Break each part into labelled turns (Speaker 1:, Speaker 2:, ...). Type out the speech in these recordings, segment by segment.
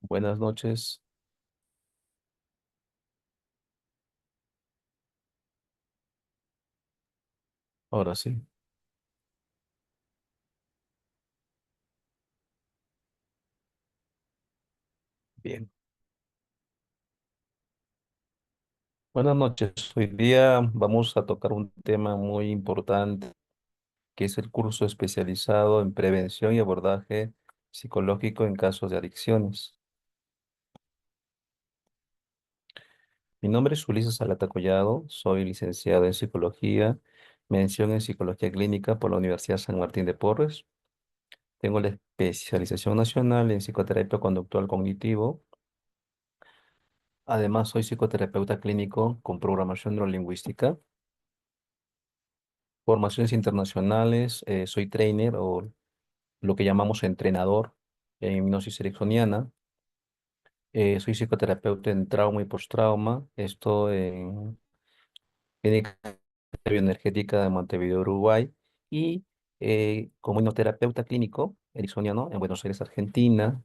Speaker 1: Buenas noches. Ahora sí. Bien. Buenas noches. Hoy día vamos a tocar un tema muy importante, que es el curso especializado en prevención y abordaje psicológico en casos de adicciones. Mi nombre es Ulises Salata Collado, soy licenciado en psicología, mención en psicología clínica por la Universidad San Martín de Porres. Tengo la especialización nacional en psicoterapia conductual cognitivo. Además, soy psicoterapeuta clínico con programación neurolingüística. Formaciones internacionales, soy trainer o lo que llamamos entrenador en hipnosis ericksoniana. Soy psicoterapeuta en trauma y postrauma. Esto en Clínica Bioenergética de Montevideo, Uruguay. Y como hipnoterapeuta clínico ericksoniano en Buenos Aires, Argentina.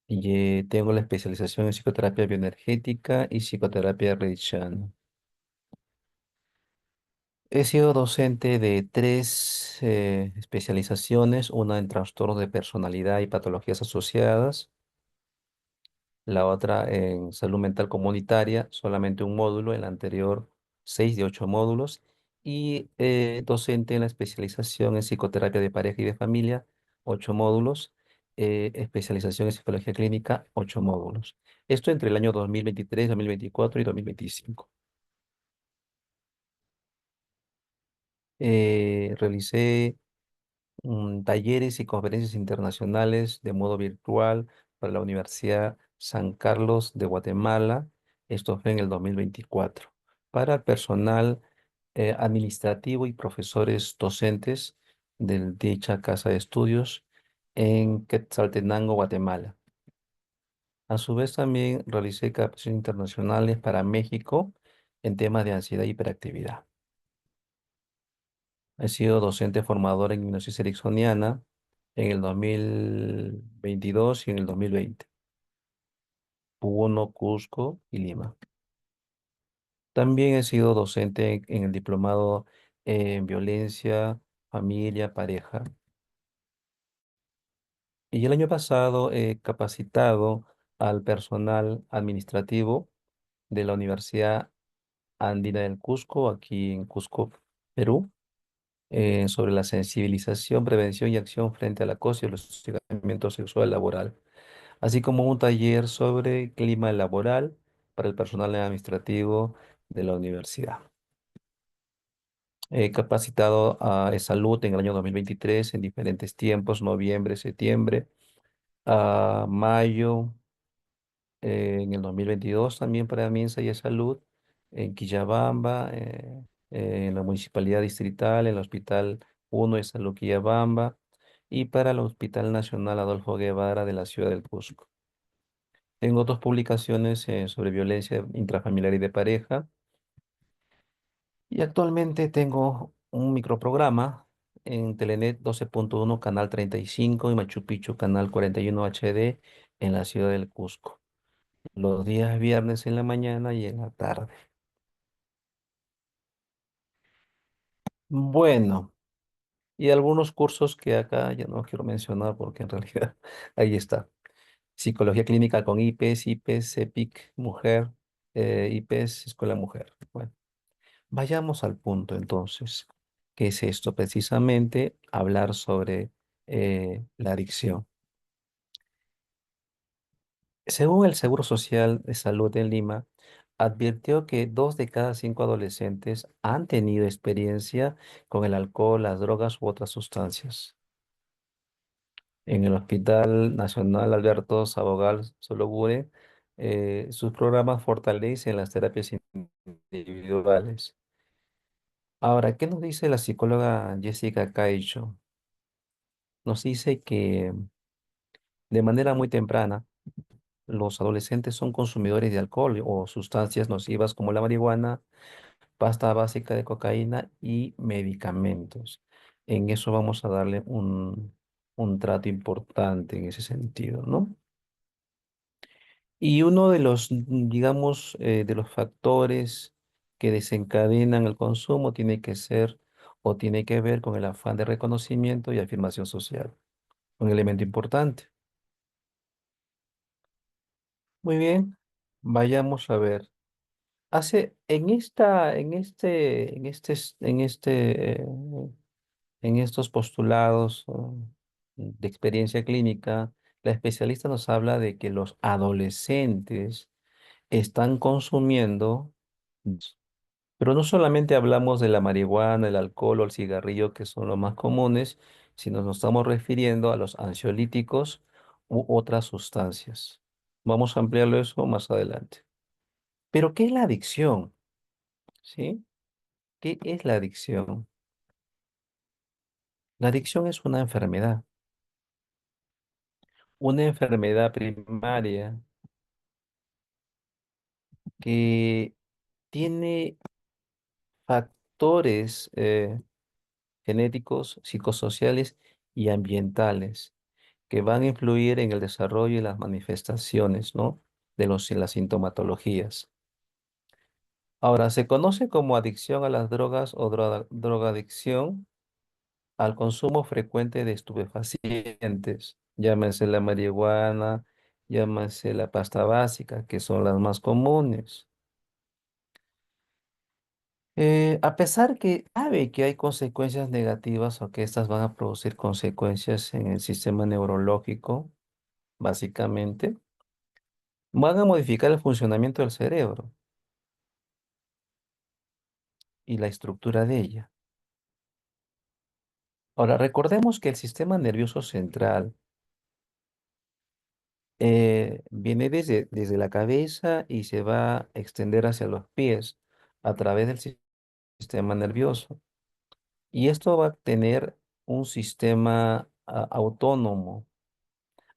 Speaker 1: Y tengo la especialización en psicoterapia bioenergética y psicoterapia reichiana. He sido docente de tres especializaciones, una en trastornos de personalidad y patologías asociadas, la otra en salud mental comunitaria, solamente un módulo, el anterior 6 de 8 módulos, y docente en la especialización en psicoterapia de pareja y de familia, 8 módulos, especialización en psicología clínica, 8 módulos. Esto entre el año 2023, 2024 y 2025. Realicé talleres y conferencias internacionales de modo virtual para la Universidad San Carlos de Guatemala. Esto fue en el 2024. Para el personal administrativo y profesores docentes de dicha casa de estudios en Quetzaltenango, Guatemala. A su vez también realicé capacitaciones internacionales para México en temas de ansiedad y hiperactividad. He sido docente formador en hipnosis ericksoniana en el 2022 y en el 2020. Puno, Cusco y Lima. También he sido docente en el diplomado en violencia, familia, pareja. Y el año pasado he capacitado al personal administrativo de la Universidad Andina del Cusco, aquí en Cusco, Perú, sobre la sensibilización, prevención y acción frente al acoso y el hostigamiento sexual laboral, así como un taller sobre clima laboral para el personal administrativo de la universidad. He capacitado a salud en el año 2023 en diferentes tiempos, noviembre, septiembre, a mayo, en el 2022 también para Minsa y Salud, en Quillabamba, en la Municipalidad Distrital, en el Hospital 1 de Salud Quillabamba y para el Hospital Nacional Adolfo Guevara de la ciudad del Cusco. Tengo dos publicaciones sobre violencia intrafamiliar y de pareja y actualmente tengo un microprograma en Telenet 12.1 Canal 35 y Machu Picchu Canal 41 HD en la ciudad del Cusco, los días viernes en la mañana y en la tarde. Bueno, y algunos cursos que acá ya no quiero mencionar porque en realidad ahí está. Psicología clínica con IPES, IPES, EPIC, mujer, IPES, Escuela Mujer. Bueno, vayamos al punto entonces. ¿Qué es esto? Precisamente hablar sobre la adicción. Según el Seguro Social de Salud en Lima, advirtió que 2 de cada 5 adolescentes han tenido experiencia con el alcohol, las drogas u otras sustancias. En el Hospital Nacional Alberto Sabogal Sologure, sus programas fortalecen las terapias individuales. Ahora, ¿qué nos dice la psicóloga Jessica Caicho? Nos dice que de manera muy temprana, los adolescentes son consumidores de alcohol o sustancias nocivas como la marihuana, pasta básica de cocaína y medicamentos. En eso vamos a darle un trato importante en ese sentido, ¿no? Y uno de los, digamos, de los factores que desencadenan el consumo tiene que ser o tiene que ver con el afán de reconocimiento y afirmación social. Un elemento importante. Muy bien, vayamos a ver. En estos postulados de experiencia clínica, la especialista nos habla de que los adolescentes están consumiendo, pero no solamente hablamos de la marihuana, el alcohol o el cigarrillo, que son los más comunes, sino nos estamos refiriendo a los ansiolíticos u otras sustancias. Vamos a ampliarlo eso más adelante. Pero, ¿qué es la adicción? ¿Sí? ¿Qué es la adicción? La adicción es una enfermedad primaria que tiene factores genéticos, psicosociales y ambientales que van a influir en el desarrollo y las manifestaciones, ¿no? Las sintomatologías. Ahora, se conoce como adicción a las drogas o drogadicción al consumo frecuente de estupefacientes, llámese la marihuana, llámese la pasta básica, que son las más comunes. A pesar que sabe que hay consecuencias negativas o que estas van a producir consecuencias en el sistema neurológico, básicamente, van a modificar el funcionamiento del cerebro y la estructura de ella. Ahora, recordemos que el sistema nervioso central viene desde la cabeza y se va a extender hacia los pies a través del sistema nervioso. Y esto va a tener un sistema autónomo.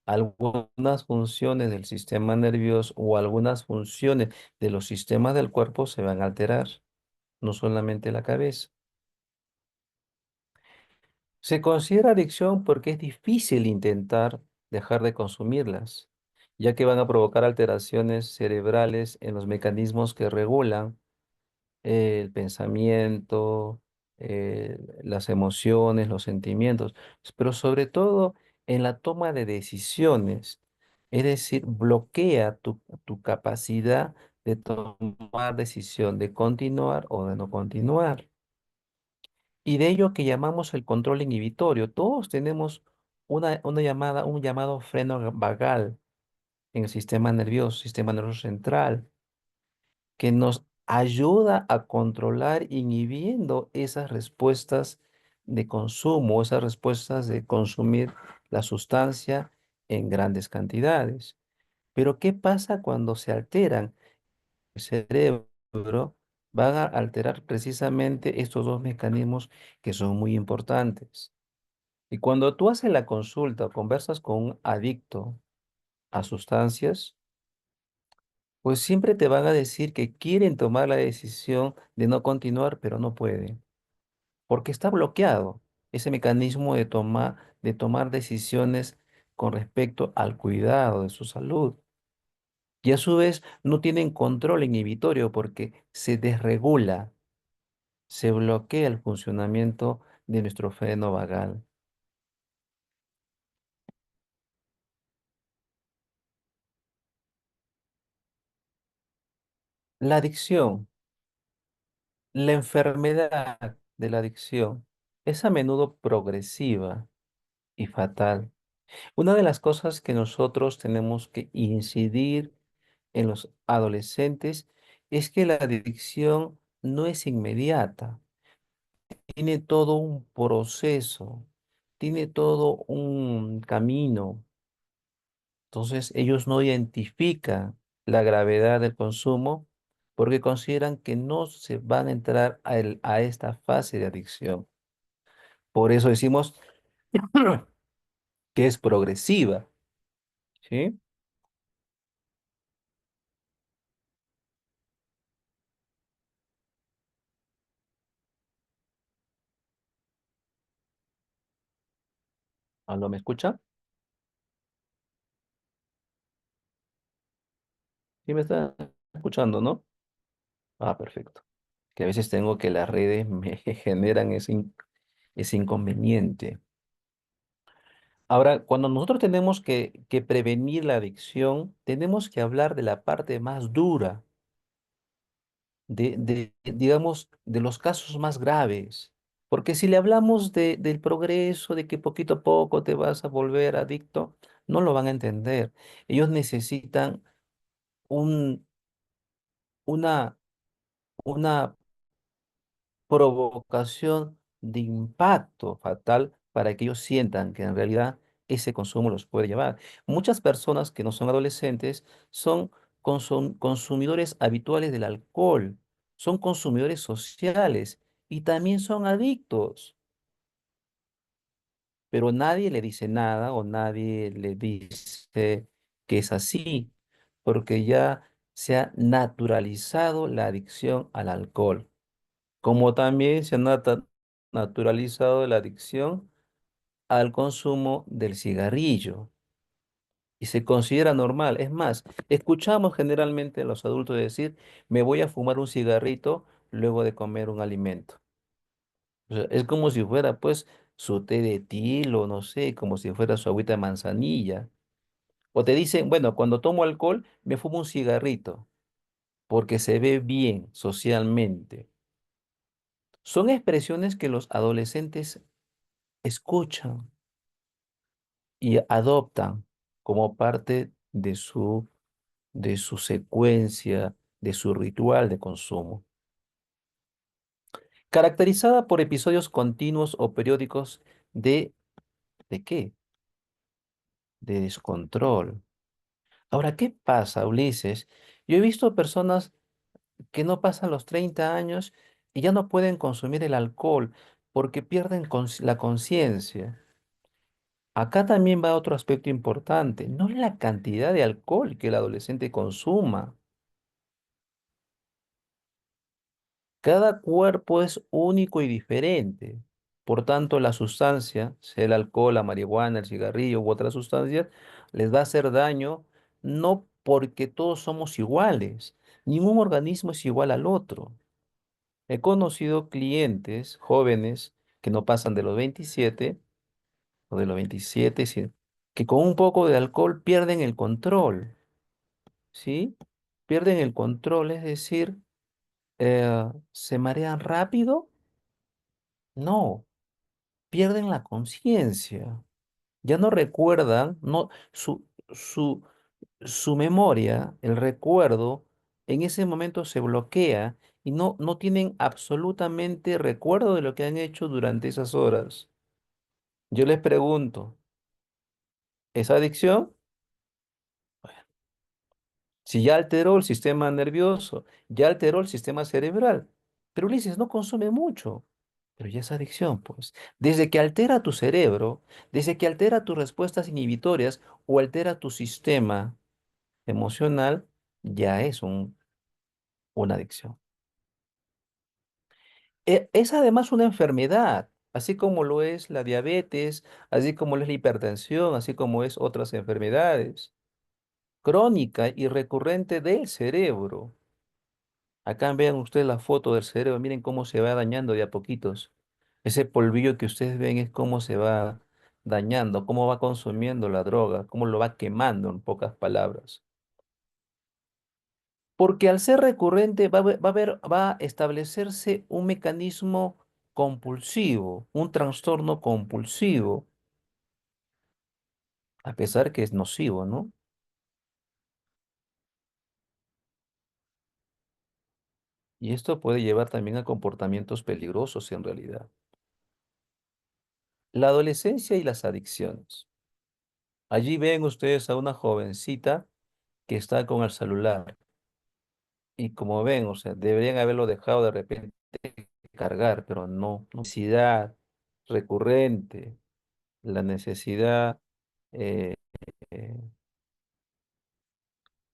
Speaker 1: Algunas funciones del sistema nervioso o algunas funciones de los sistemas del cuerpo se van a alterar, no solamente la cabeza. Se considera adicción porque es difícil intentar dejar de consumirlas, ya que van a provocar alteraciones cerebrales en los mecanismos que regulan el pensamiento, las emociones, los sentimientos, pero sobre todo en la toma de decisiones. Es decir, bloquea tu capacidad de tomar decisión de continuar o de no continuar. Y de ello que llamamos el control inhibitorio. Todos tenemos un llamado freno vagal en el sistema nervioso central que nos ayuda a controlar inhibiendo esas respuestas de consumo, esas respuestas de consumir la sustancia en grandes cantidades. Pero ¿qué pasa cuando se alteran? El cerebro va a alterar precisamente estos dos mecanismos que son muy importantes. Y cuando tú haces la consulta o conversas con un adicto a sustancias, pues siempre te van a decir que quieren tomar la decisión de no continuar, pero no pueden, porque está bloqueado ese mecanismo de tomar decisiones con respecto al cuidado de su salud. Y a su vez no tienen control inhibitorio porque se desregula, se bloquea el funcionamiento de nuestro freno vagal. La adicción, la enfermedad de la adicción es a menudo progresiva y fatal. Una de las cosas que nosotros tenemos que incidir en los adolescentes es que la adicción no es inmediata, tiene todo un proceso, tiene todo un camino. Entonces ellos no identifican la gravedad del consumo porque consideran que no se van a entrar a esta fase de adicción. Por eso decimos que es progresiva, ¿sí? ¿Aló, me escucha? Sí me está escuchando, ¿no? Ah, perfecto. Que a veces tengo que las redes me generan ese inconveniente. Ahora, cuando nosotros tenemos que prevenir la adicción, tenemos que hablar de la parte más dura, digamos, de los casos más graves. Porque si le hablamos del progreso, de que poquito a poco te vas a volver adicto, no lo van a entender. Ellos necesitan un, una, una provocación de impacto fatal para que ellos sientan que en realidad ese consumo los puede llevar. Muchas personas que no son adolescentes son consumidores habituales del alcohol, son consumidores sociales y también son adictos, pero nadie le dice nada o nadie le dice que es así, porque ya se ha naturalizado la adicción al alcohol. Como también se ha naturalizado la adicción al consumo del cigarrillo y se considera normal. Es más, escuchamos generalmente a los adultos decir, me voy a fumar un cigarrito luego de comer un alimento. O sea, es como si fuera pues su té de tilo, no sé, como si fuera su agüita de manzanilla. O te dicen, bueno, cuando tomo alcohol me fumo un cigarrito porque se ve bien socialmente. Son expresiones que los adolescentes escuchan y adoptan como parte de su secuencia, de su ritual de consumo, caracterizada por episodios continuos o periódicos de, ¿de qué? De descontrol. Ahora, ¿qué pasa, Ulises? Yo he visto personas que no pasan los 30 años y ya no pueden consumir el alcohol porque pierden la conciencia. Acá también va otro aspecto importante, no la cantidad de alcohol que el adolescente consuma. Cada cuerpo es único y diferente. Por tanto, la sustancia, sea el alcohol, la marihuana, el cigarrillo u otras sustancias, les va a hacer daño no porque todos somos iguales. Ningún organismo es igual al otro. He conocido clientes jóvenes que no pasan de los 27 o de los 27, que con un poco de alcohol pierden el control, ¿sí? Pierden el control, es decir, se marean rápido. No, pierden la conciencia. Ya no recuerdan, no, su memoria, el recuerdo, en ese momento se bloquea y no tienen absolutamente recuerdo de lo que han hecho durante esas horas. Yo les pregunto, ¿es adicción? Si ya alteró el sistema nervioso, ya alteró el sistema cerebral. Pero Ulises no consume mucho, pero ya es adicción, pues. Desde que altera tu cerebro, desde que altera tus respuestas inhibitorias o altera tu sistema emocional, ya es una adicción. Es además una enfermedad, así como lo es la diabetes, así como lo es la hipertensión, así como es otras enfermedades, crónica y recurrente del cerebro. Acá vean ustedes la foto del cerebro, miren cómo se va dañando de a poquitos. Ese polvillo que ustedes ven es cómo se va dañando, cómo va consumiendo la droga, cómo lo va quemando en pocas palabras. Porque al ser recurrente va a establecerse un mecanismo compulsivo, un trastorno compulsivo, a pesar que es nocivo, ¿no? Y esto puede llevar también a comportamientos peligrosos en realidad. La adolescencia y las adicciones. Allí ven ustedes a una jovencita que está con el celular y como ven, o sea, deberían haberlo dejado de repente cargar, pero no. Necesidad recurrente, la necesidad eh, eh,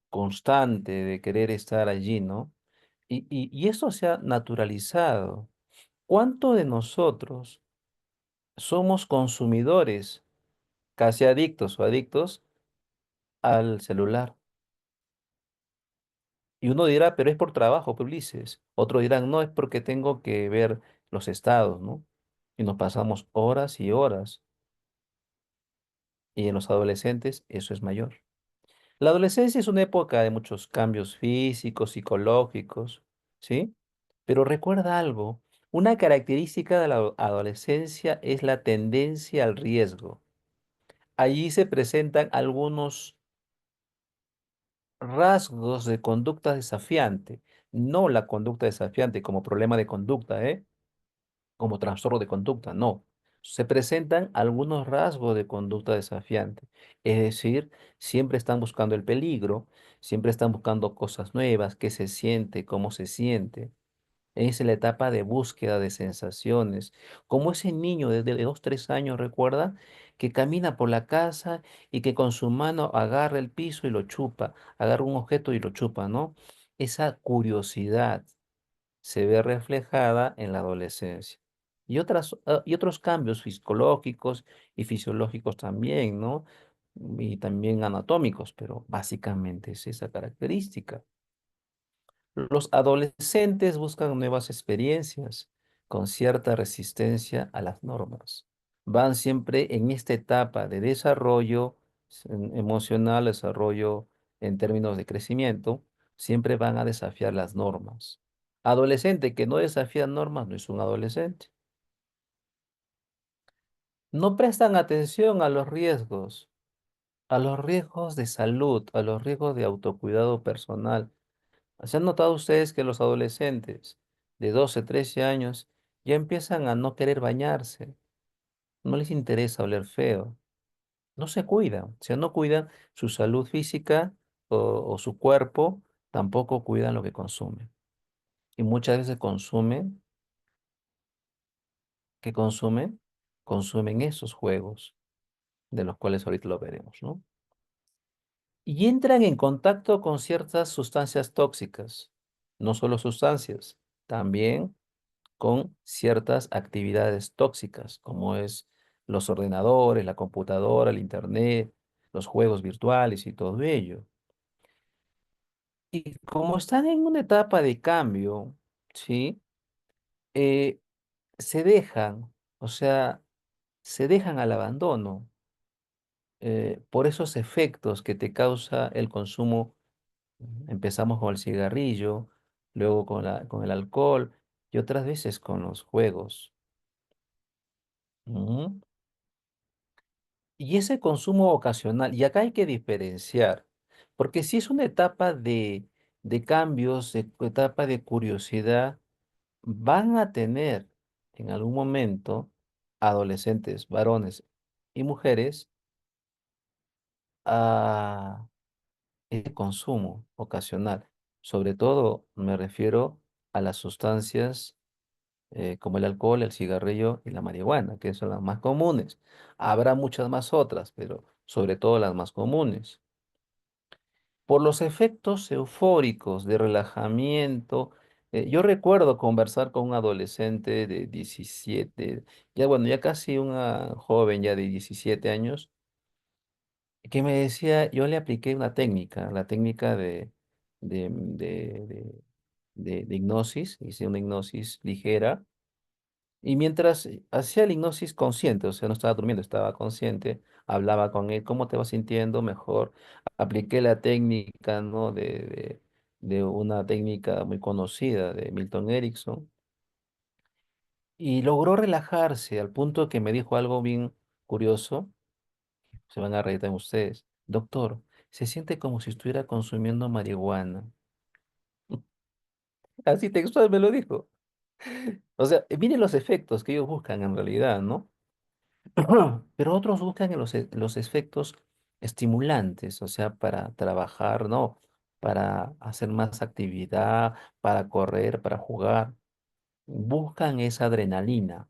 Speaker 1: constante de querer estar allí, ¿no? Y eso se ha naturalizado. ¿Cuánto de nosotros somos consumidores, casi adictos o adictos al celular? Y uno dirá, pero es por trabajo, pues, Ulises. Otros dirán, no, es porque tengo que ver los estados, ¿no? Y nos pasamos horas y horas. Y en los adolescentes eso es mayor. La adolescencia es una época de muchos cambios físicos, psicológicos, ¿sí? Pero recuerda algo, una característica de la adolescencia es la tendencia al riesgo. Allí se presentan algunos rasgos de conducta desafiante, no la conducta desafiante como problema de conducta, ¿eh? Como trastorno de conducta, no. Se presentan algunos rasgos de conducta desafiante. Es decir, siempre están buscando el peligro, siempre están buscando cosas nuevas, qué se siente, cómo se siente. Es la etapa de búsqueda de sensaciones, como ese niño desde 2, 3 años, recuerda, que camina por la casa y que con su mano agarra el piso y lo chupa, agarra un objeto y lo chupa, ¿no? Esa curiosidad se ve reflejada en la adolescencia. Y otros cambios psicológicos y fisiológicos también, ¿no? Y también anatómicos, pero básicamente es esa característica. Los adolescentes buscan nuevas experiencias con cierta resistencia a las normas. Van siempre en esta etapa de desarrollo emocional, desarrollo en términos de crecimiento, siempre van a desafiar las normas. Adolescente que no desafía normas no es un adolescente. No prestan atención a los riesgos de salud, a los riesgos de autocuidado personal. ¿Se han notado ustedes que los adolescentes de 12, 13 años ya empiezan a no querer bañarse? No les interesa oler feo. No se cuidan. O sea, no cuidan su salud física o su cuerpo, tampoco cuidan lo que consumen. Y muchas veces consumen, ¿qué consumen? Consumen esos juegos, de los cuales ahorita lo veremos, ¿no? Y entran en contacto con ciertas sustancias tóxicas. No solo sustancias, también con ciertas actividades tóxicas, como es los ordenadores, la computadora, el internet, los juegos virtuales y todo ello. Y como están en una etapa de cambio, ¿sí? Eh, se dejan, o sea, se dejan al abandono por esos efectos que te causa el consumo. Empezamos con el cigarrillo, luego con el alcohol y otras veces con los juegos. Ujú. Y ese consumo ocasional, y acá hay que diferenciar, porque si es una etapa de cambios, etapa de curiosidad, van a tener en algún momento adolescentes, varones y mujeres, a el consumo ocasional. Sobre todo me refiero a las sustancias como el alcohol, el cigarrillo y la marihuana, que son las más comunes. Habrá muchas más otras, pero sobre todo las más comunes. Por los efectos eufóricos de relajamiento, yo recuerdo conversar con un adolescente de 17, ya bueno, ya casi una joven ya de 17 años, que me decía, yo le apliqué una técnica, la técnica de, de, de, de hipnosis, hice una hipnosis ligera. Y mientras hacía la hipnosis consciente, o sea, no estaba durmiendo, estaba consciente, hablaba con él, ¿cómo te vas sintiendo? Mejor. Apliqué la técnica, ¿no? De una técnica muy conocida de Milton Erickson. Y logró relajarse al punto que me dijo algo bien curioso. Se van a reír también ustedes. Doctor, se siente como si estuviera consumiendo marihuana. Así textual me lo dijo. O sea, miren los efectos que ellos buscan en realidad, ¿no? Pero otros buscan en los efectos estimulantes, o sea, para trabajar, ¿no? Para hacer más actividad, para correr, para jugar. Buscan esa adrenalina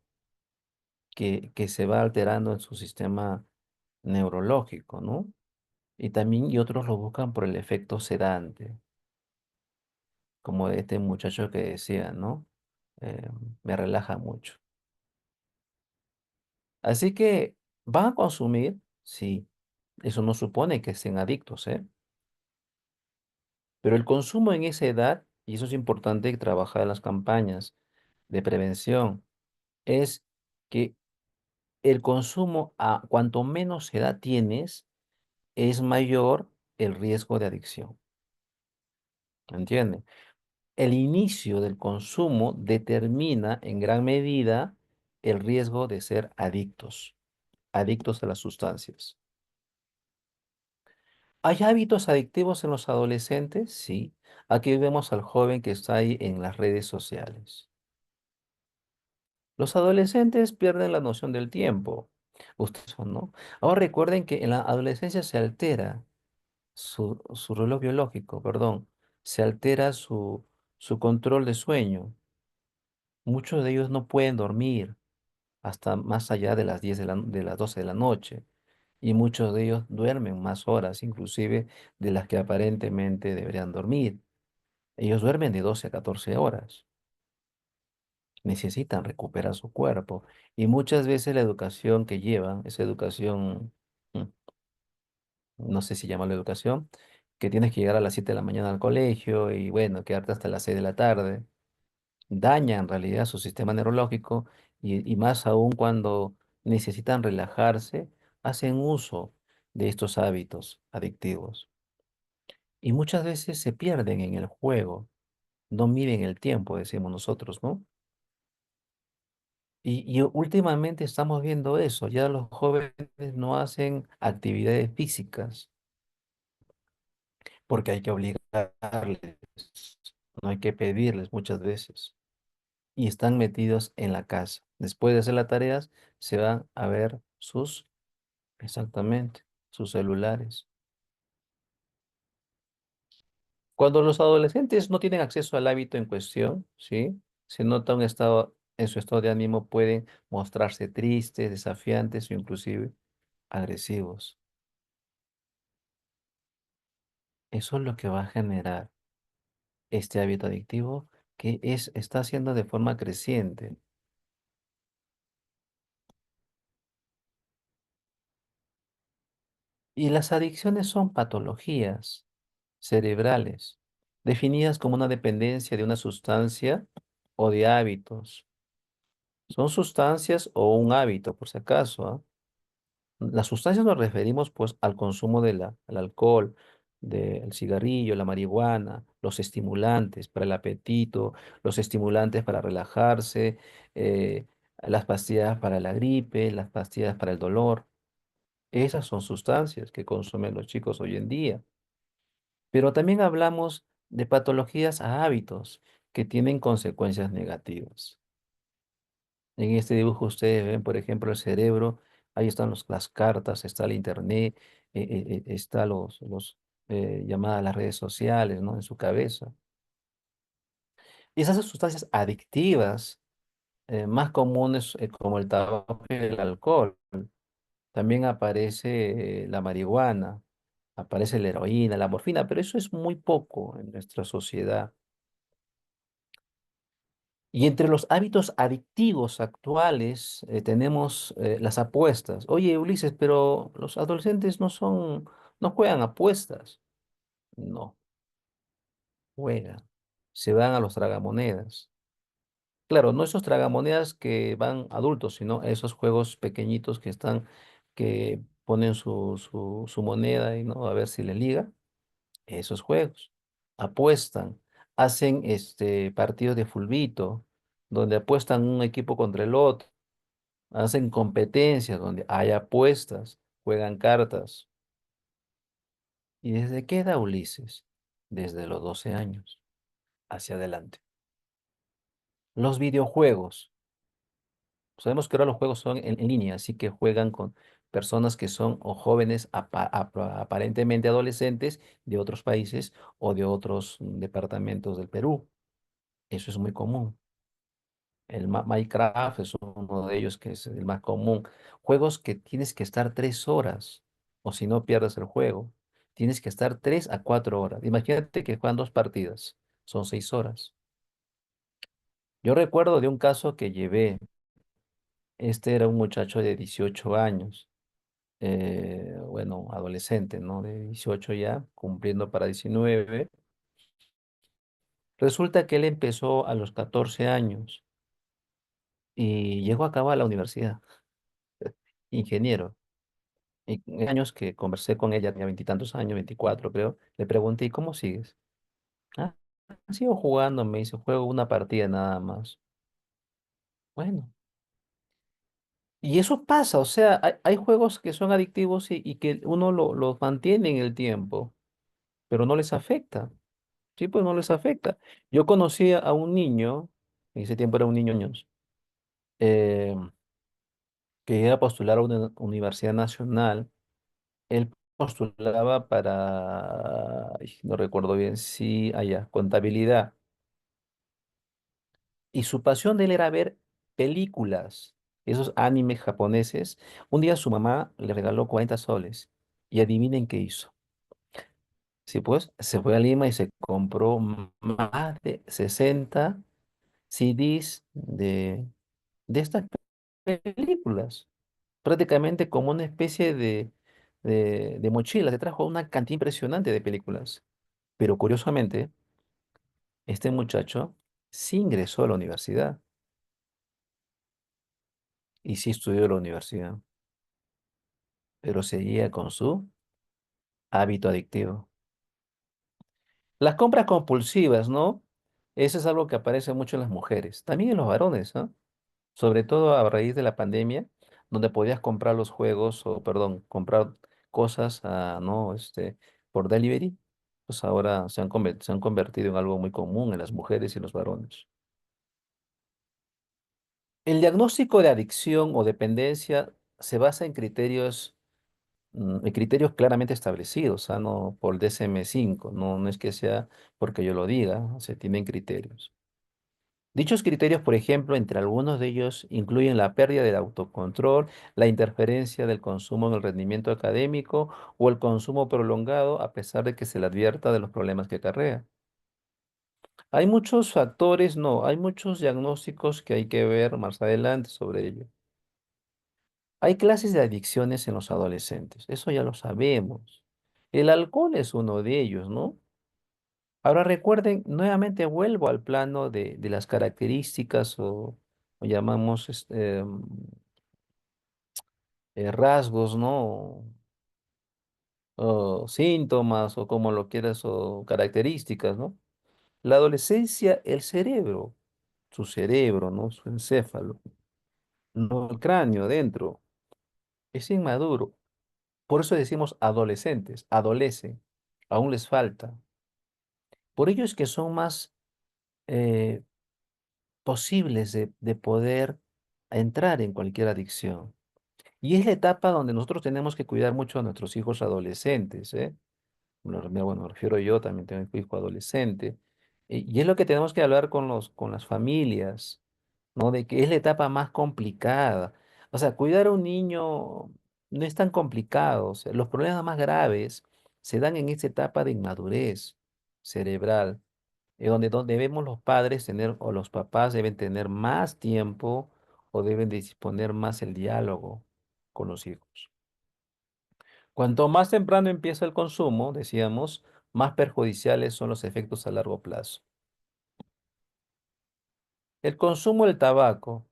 Speaker 1: que se va alterando en su sistema neurológico, ¿no? Y otros lo buscan por el efecto sedante, como este muchacho que decía, ¿no? Eh, me relaja mucho. Así que van a consumir, sí. Eso no supone que estén adictos, ¿eh? Pero el consumo en esa edad, y eso es importante trabajar en las campañas de prevención, es que el consumo, a cuanto menos edad tienes, es mayor el riesgo de adicción. ¿Entiendes? El inicio del consumo determina en gran medida el riesgo de ser adictos, adictos a las sustancias. ¿Hay hábitos adictivos en los adolescentes? Sí. Aquí vemos al joven que está ahí en las redes sociales. Los adolescentes pierden la noción del tiempo. Ustedes son, ¿no? Ahora recuerden que en la adolescencia se altera su reloj biológico, perdón, se altera su control de sueño. Muchos de ellos no pueden dormir hasta más allá de las 10 de las 12 de la noche. Y muchos de ellos duermen más horas, inclusive de las que aparentemente deberían dormir. Ellos duermen de 12 a 14 horas. Necesitan recuperar su cuerpo. Y muchas veces la educación que llevan, esa educación, mm, no sé si llamarlo educación, que tienes que llegar a las 7 de la mañana al colegio y bueno, quedarte hasta las 6 de la tarde, daña en realidad su sistema neurológico y más aún cuando necesitan relajarse, hacen uso de estos hábitos adictivos. Y muchas veces se pierden en el juego, no miden el tiempo, decimos nosotros, ¿no? Y últimamente estamos viendo eso, ya los jóvenes no hacen actividades físicas porque hay que obligarles, no hay que pedirles muchas veces. Y están metidos en la casa. Después de hacer las tareas, se van a ver exactamente, sus celulares. Cuando los adolescentes no tienen acceso al hábito en cuestión, ¿sí? Se nota un estado, en su estado de ánimo pueden mostrarse tristes, desafiantes o inclusive agresivos. Eso es lo que va a generar este hábito adictivo que está haciendo de forma creciente. Y las adicciones son patologías cerebrales definidas como una dependencia de una sustancia o de hábitos. Son sustancias o un hábito, por si acaso, ¿ah? Las sustancias nos referimos pues al consumo del alcohol, del cigarrillo, la marihuana, los estimulantes para el apetito, los estimulantes para relajarse, eh, las pastillas para la gripe, las pastillas para el dolor. Esas son sustancias que consumen los chicos hoy en día. Pero también hablamos de patologías a hábitos que tienen consecuencias negativas. En este dibujo ustedes ven, por ejemplo, el cerebro, ahí están las cartas, está el internet, está los llamadas las redes sociales, ¿no? En su cabeza. Y esas sustancias adictivas, más comunes como el tabaco y el alcohol, también aparece la marihuana, aparece la heroína, la morfina, pero eso es muy poco en nuestra sociedad. Y entre los hábitos adictivos actuales tenemos las apuestas. Oye, Ulises, pero los adolescentes no juegan apuestas. No, juegan. Se van a los tragamonedas. Claro, no esos tragamonedas que van adultos, sino esos juegos pequeñitos que ponen su moneda y no a ver si le liga. Esos juegos. Apuestan, hacen partidos de fulbito, donde apuestan un equipo contra el otro, hacen competencias donde hay apuestas, juegan cartas. ¿Y desde qué edad, Ulises? Desde los 12 años hacia adelante. Los videojuegos. Sabemos que ahora los juegos son en línea, así que juegan con personas que son o jóvenes aparentemente adolescentes de otros países o de otros departamentos del Perú. Eso es muy común. Minecraft es uno de ellos que es el más común. Juegos que tienes que estar 3 horas o si no pierdes el juego. Tienes que estar 3 a 4 horas. Imagínate que juegan dos partidas. Son 6 horas. Yo recuerdo de un caso que llevé. Este era un muchacho de 18 años. Bueno, adolescente, ¿no? De 18 ya, cumpliendo para 19. Resulta que él empezó a los 14 años y llegó a acabar la universidad, ingeniero. Y en años que conversé con ella, tenía veintitantos años, 24 creo, le pregunté, ¿y cómo sigues? Ah, sigo jugando, me dice, juego una partida nada más. Bueno, y eso pasa, o sea, hay juegos que son adictivos y que uno los mantiene en el tiempo, pero no les afecta. Sí, pues no les afecta. Yo conocí a un niño, en ese tiempo era un niño, eh, que iba a postular a una universidad nacional. Él postulaba para, ay, no recuerdo bien si allá, contabilidad. Y su pasión de él era ver películas, esos animes japoneses. Un día su mamá le regaló 40 soles. Y adivinen qué hizo. Sí, pues se fue a Lima y se compró más de 60 CDs de estas películas. Prácticamente como una especie de mochila. Se trajo una cantidad impresionante de películas. Pero curiosamente, este muchacho sí ingresó a la universidad y sí estudió en la universidad, pero seguía con su hábito adictivo. Las compras compulsivas, ¿no? Eso es algo que aparece mucho en las mujeres, también en los varones, ¿no? Sobre todo a raíz de la pandemia, donde podías comprar los juegos, o perdón, comprar cosas, ¿no? Por delivery, pues ahora se han convertido en algo muy común en las mujeres y en los varones. El diagnóstico de adicción o dependencia se basa en criterios claramente establecidos, no por el DSM-5, no es que sea porque yo lo diga, se tienen criterios. Dichos criterios, por ejemplo, entre algunos de ellos incluyen la pérdida del autocontrol, la interferencia del consumo en el rendimiento académico o el consumo prolongado a pesar de que se le advierta de los problemas que acarrea. Hay muchos factores, no, hay muchos diagnósticos que hay que ver más adelante sobre ello. Hay clases de adicciones en los adolescentes, eso ya lo sabemos. El alcohol es uno de ellos, ¿no? Ahora recuerden, nuevamente vuelvo al plano de las características o llamamos rasgos, ¿no? O síntomas o como lo quieras o características, ¿no? La adolescencia, el cerebro, su cerebro, ¿no? Su encéfalo, no el cráneo dentro, es inmaduro. Por eso decimos adolescentes, adolecen, aún les falta. Por ello es que son más eh, posibles de poder entrar en cualquier adicción. Y es la etapa donde nosotros tenemos que cuidar mucho a nuestros hijos adolescentes, ¿eh? Bueno, me refiero yo, también tengo un hijo adolescente. Y es lo que tenemos que hablar con las familias, ¿no? De que es la etapa más complicada. O sea, cuidar a un niño no es tan complicado. O sea, los problemas más graves se dan en esta etapa de inmadurez cerebral, donde debemos los padres tener, o los papás deben tener más tiempo o deben disponer más el diálogo con los hijos. Cuanto más temprano empieza el consumo, decíamos, más perjudiciales son los efectos a largo plazo. El consumo del tabaco.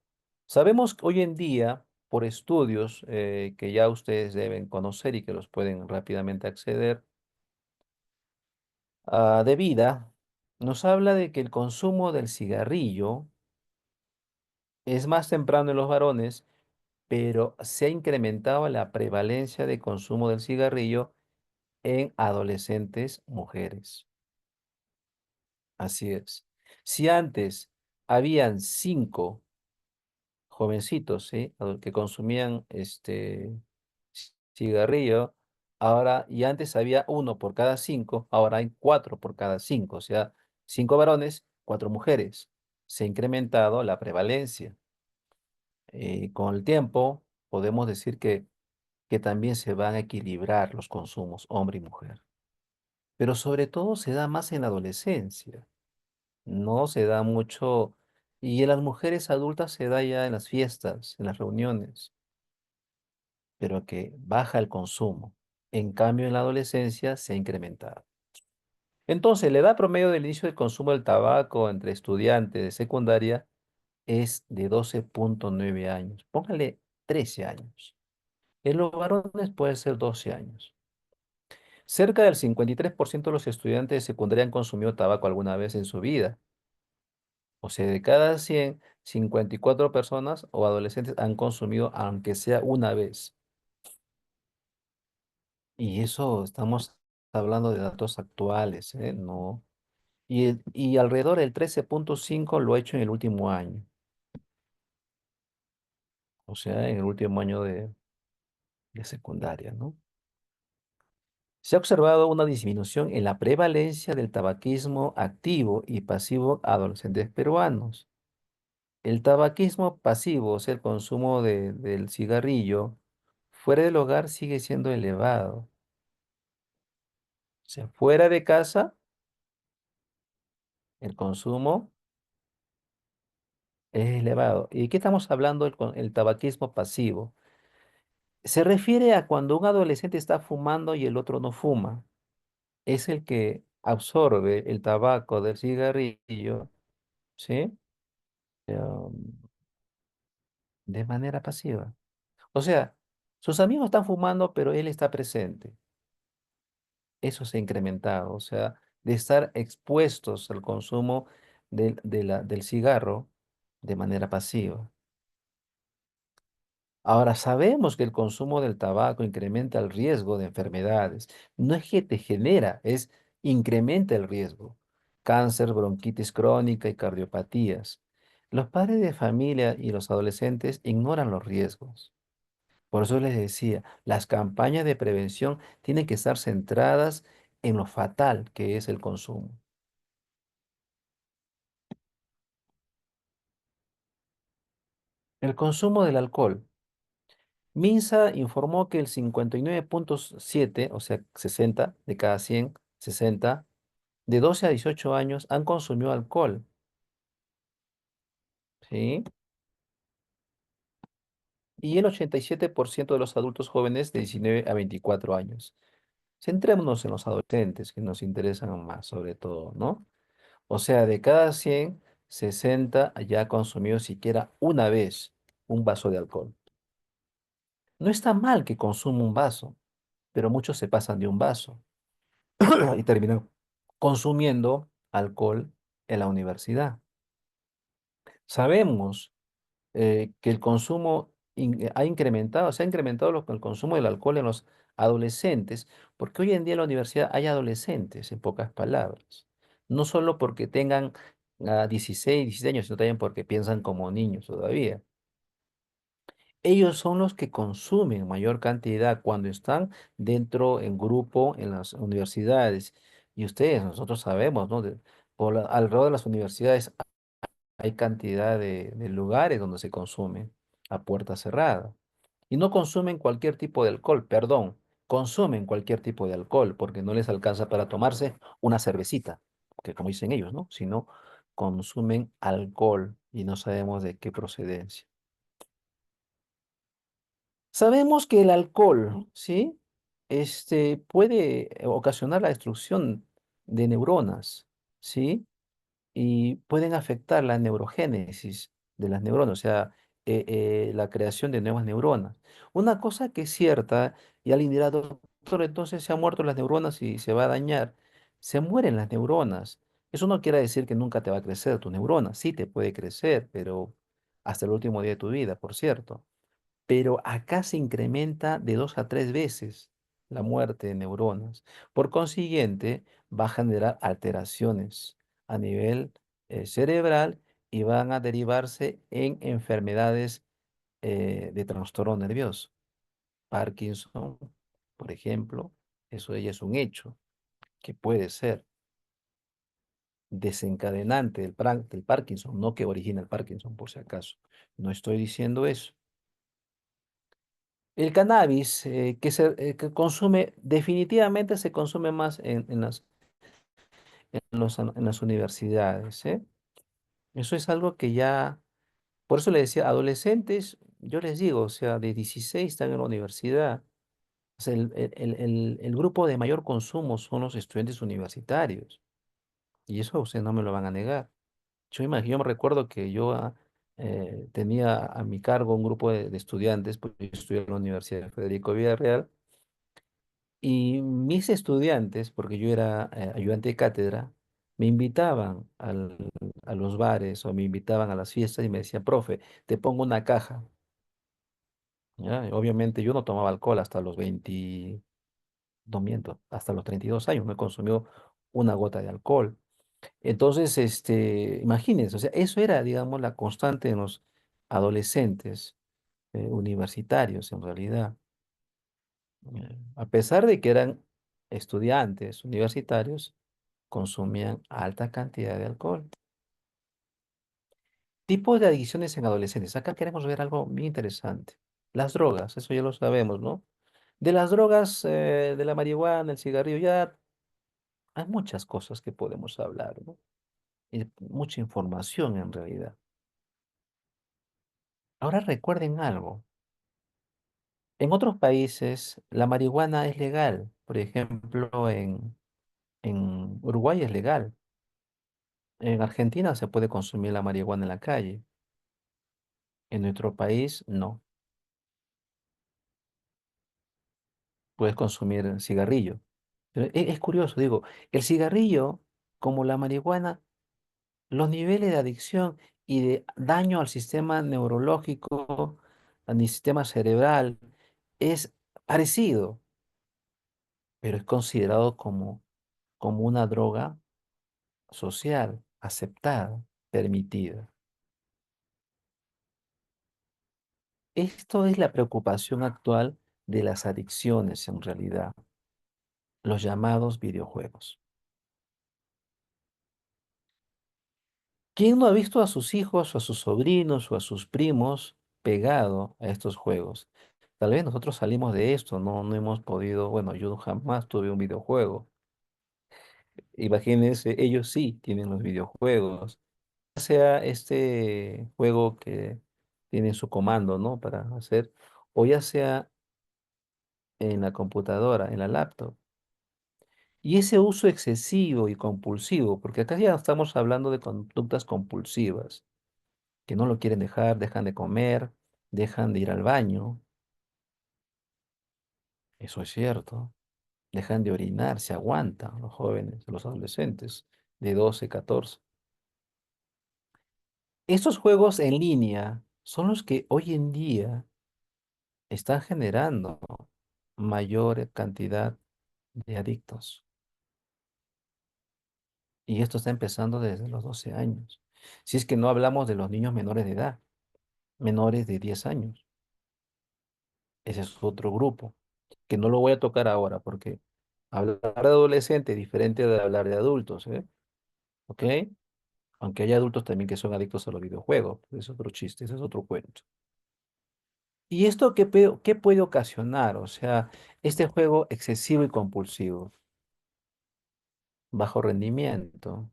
Speaker 1: Sabemos que hoy en día, por estudios que ya ustedes deben conocer y que los pueden rápidamente acceder, de vida, nos habla de que el consumo del cigarrillo es más temprano en los varones, pero se ha incrementado la prevalencia de consumo del cigarrillo en adolescentes mujeres. Así es. Si antes habían 5 jovencitos, ¿sí? Que consumían cigarrillo, ahora, y antes había uno por cada 5, ahora hay 4 por cada 5, o sea, 5 varones, 4 mujeres. Se ha incrementado la prevalencia. Con el tiempo, podemos decir que también se van a equilibrar los consumos, hombre y mujer. Pero sobre todo se da más en la adolescencia. No se da mucho, y en las mujeres adultas se da ya en las fiestas, en las reuniones, pero que baja el consumo. En cambio, en la adolescencia se ha incrementado. Entonces, la edad promedio del inicio del consumo del tabaco entre estudiantes de secundaria es de 12,9 años. Póngale 13 años. En los varones puede ser 12 años. Cerca del 53% de los estudiantes de secundaria han consumido tabaco alguna vez en su vida. O sea, de cada 100, 54 personas o adolescentes han consumido aunque sea una vez. Y eso estamos hablando de datos actuales, ¿eh? No. Y alrededor del 13,5 lo ha hecho en el último año. O sea, en el último año de secundaria, ¿no? Se ha observado una disminución en la prevalencia del tabaquismo activo y pasivo a adolescentes peruanos. El tabaquismo pasivo, o sea, el consumo del cigarrillo, fuera del hogar sigue siendo elevado. O sea, fuera de casa, el consumo es elevado. ¿Y qué estamos hablando el tabaquismo pasivo? Se refiere a cuando un adolescente está fumando y el otro no fuma. Es el que absorbe el tabaco del cigarrillo, ¿sí? De manera pasiva. O sea, sus amigos están fumando, pero él está presente. Eso se ha incrementado. O sea, de estar expuestos al consumo del cigarro de manera pasiva. Ahora, sabemos que el consumo del tabaco incrementa el riesgo de enfermedades. No es que te genera, es incrementa el riesgo. Cáncer, bronquitis crónica y cardiopatías. Los padres de familia y los adolescentes ignoran los riesgos. Por eso les decía, las campañas de prevención tienen que estar centradas en lo fatal que es el consumo. El consumo del alcohol. Minsa informó que el 59,7, o sea, 60 de cada 100, 60, de 12 a 18 años han consumido alcohol, ¿sí? Y el 87% de los adultos jóvenes de 19 a 24 años. Centrémonos en los adolescentes que nos interesan más, sobre todo, ¿no? O sea, de cada 100, 60 ya ha consumido siquiera una vez un vaso de alcohol. No está mal que consuma un vaso, pero muchos se pasan de un vaso y terminan consumiendo alcohol en la universidad. Sabemos que el consumo ha incrementado, se ha incrementado el consumo del alcohol en los adolescentes, porque hoy en día en la universidad hay adolescentes, en pocas palabras. No solo porque tengan 16, 17 años, sino también porque piensan como niños todavía. Ellos son los que consumen mayor cantidad cuando están dentro en grupo en las universidades. Y ustedes, nosotros sabemos, ¿no? Alrededor de las universidades hay cantidad de lugares donde se consume a puerta cerrada. Y no consumen cualquier tipo de alcohol, perdón, consumen cualquier tipo de alcohol porque no les alcanza para tomarse una cervecita, que como dicen ellos, ¿no? Sino consumen alcohol y no sabemos de qué procedencia. Sabemos que el alcohol, ¿sí? Puede ocasionar la destrucción de neuronas, ¿sí? Y pueden afectar la neurogénesis de las neuronas, o sea, la creación de nuevas neuronas. Una cosa que es cierta, y alguien dirá, doctor, entonces se han muerto las neuronas y se va a dañar. Se mueren las neuronas. Eso no quiere decir que nunca te va a crecer tu neurona. Sí te puede crecer, pero hasta el último día de tu vida, por cierto. Pero acá se incrementa de 2 a 3 veces la muerte de neuronas. Por consiguiente, va a generar alteraciones a nivel cerebral y van a derivarse en enfermedades de trastorno nervioso. Parkinson, por ejemplo, eso ya es un hecho que puede ser desencadenante del Parkinson, no que origina el Parkinson, por si acaso. No estoy diciendo eso. El cannabis que consume, definitivamente se consume más en las universidades, ¿eh? Eso es algo que ya, por eso le decía, adolescentes, yo les digo, o sea, de 16 están en la universidad, O sea, el grupo de mayor consumo son los estudiantes universitarios. Y eso ustedes no me lo van a negar. Yo me recuerdo que tenía a mi cargo un grupo de estudiantes, porque yo estudié en la Universidad de Federico Villarreal, y mis estudiantes, porque yo era ayudante de cátedra, me invitaban a los bares o me invitaban a las fiestas y me decían, profe, te pongo una caja. ¿Ya? Y obviamente yo no tomaba alcohol hasta los 20, no miento, hasta los 32 años, no he consumido una gota de alcohol. Entonces, imagínense, o sea, eso era, digamos, la constante en los adolescentes universitarios, en realidad. A pesar de que eran estudiantes universitarios, consumían alta cantidad de alcohol. Tipos de adicciones en adolescentes. Acá queremos ver algo muy interesante. Las drogas, eso ya lo sabemos, ¿no? De las drogas, de la marihuana, el cigarrillo, ya hay muchas cosas que podemos hablar, ¿no? Y mucha información en realidad. Ahora recuerden algo. En otros países la marihuana es legal. Por ejemplo, en Uruguay es legal. En Argentina se puede consumir la marihuana en la calle. En nuestro país no. Puedes consumir cigarrillo. Pero es curioso, digo, el cigarrillo, como la marihuana, los niveles de adicción y de daño al sistema neurológico, al sistema cerebral, es parecido, pero es considerado como una droga social, aceptada, permitida. Esto es la preocupación actual de las adicciones en realidad, los llamados videojuegos. ¿Quién no ha visto a sus hijos o a sus sobrinos o a sus primos pegado a estos juegos? Tal vez nosotros salimos de esto, no hemos podido, bueno, yo jamás tuve un videojuego. Imagínense, ellos sí tienen los videojuegos. Sea este juego que tiene su comando, ¿no? Para hacer, o ya sea en la computadora, en la laptop. Y ese uso excesivo y compulsivo, porque acá ya estamos hablando de conductas compulsivas, que no lo quieren dejar, dejan de comer, dejan de ir al baño, eso es cierto, dejan de orinar, se aguantan los jóvenes, los adolescentes de 12, 14. Estos juegos en línea son los que hoy en día están generando mayor cantidad de adictos. Y esto está empezando desde los 12 años. Si es que no hablamos de los niños menores de edad, menores de 10 años. Ese es otro grupo, que no lo voy a tocar ahora porque hablar de adolescente es diferente de hablar de adultos, ¿eh? ¿Ok? Aunque hay adultos también que son adictos a los videojuegos. Es otro chiste, ese es otro cuento. ¿Y esto qué puede ocasionar? O sea, este juego excesivo y compulsivo, bajo rendimiento.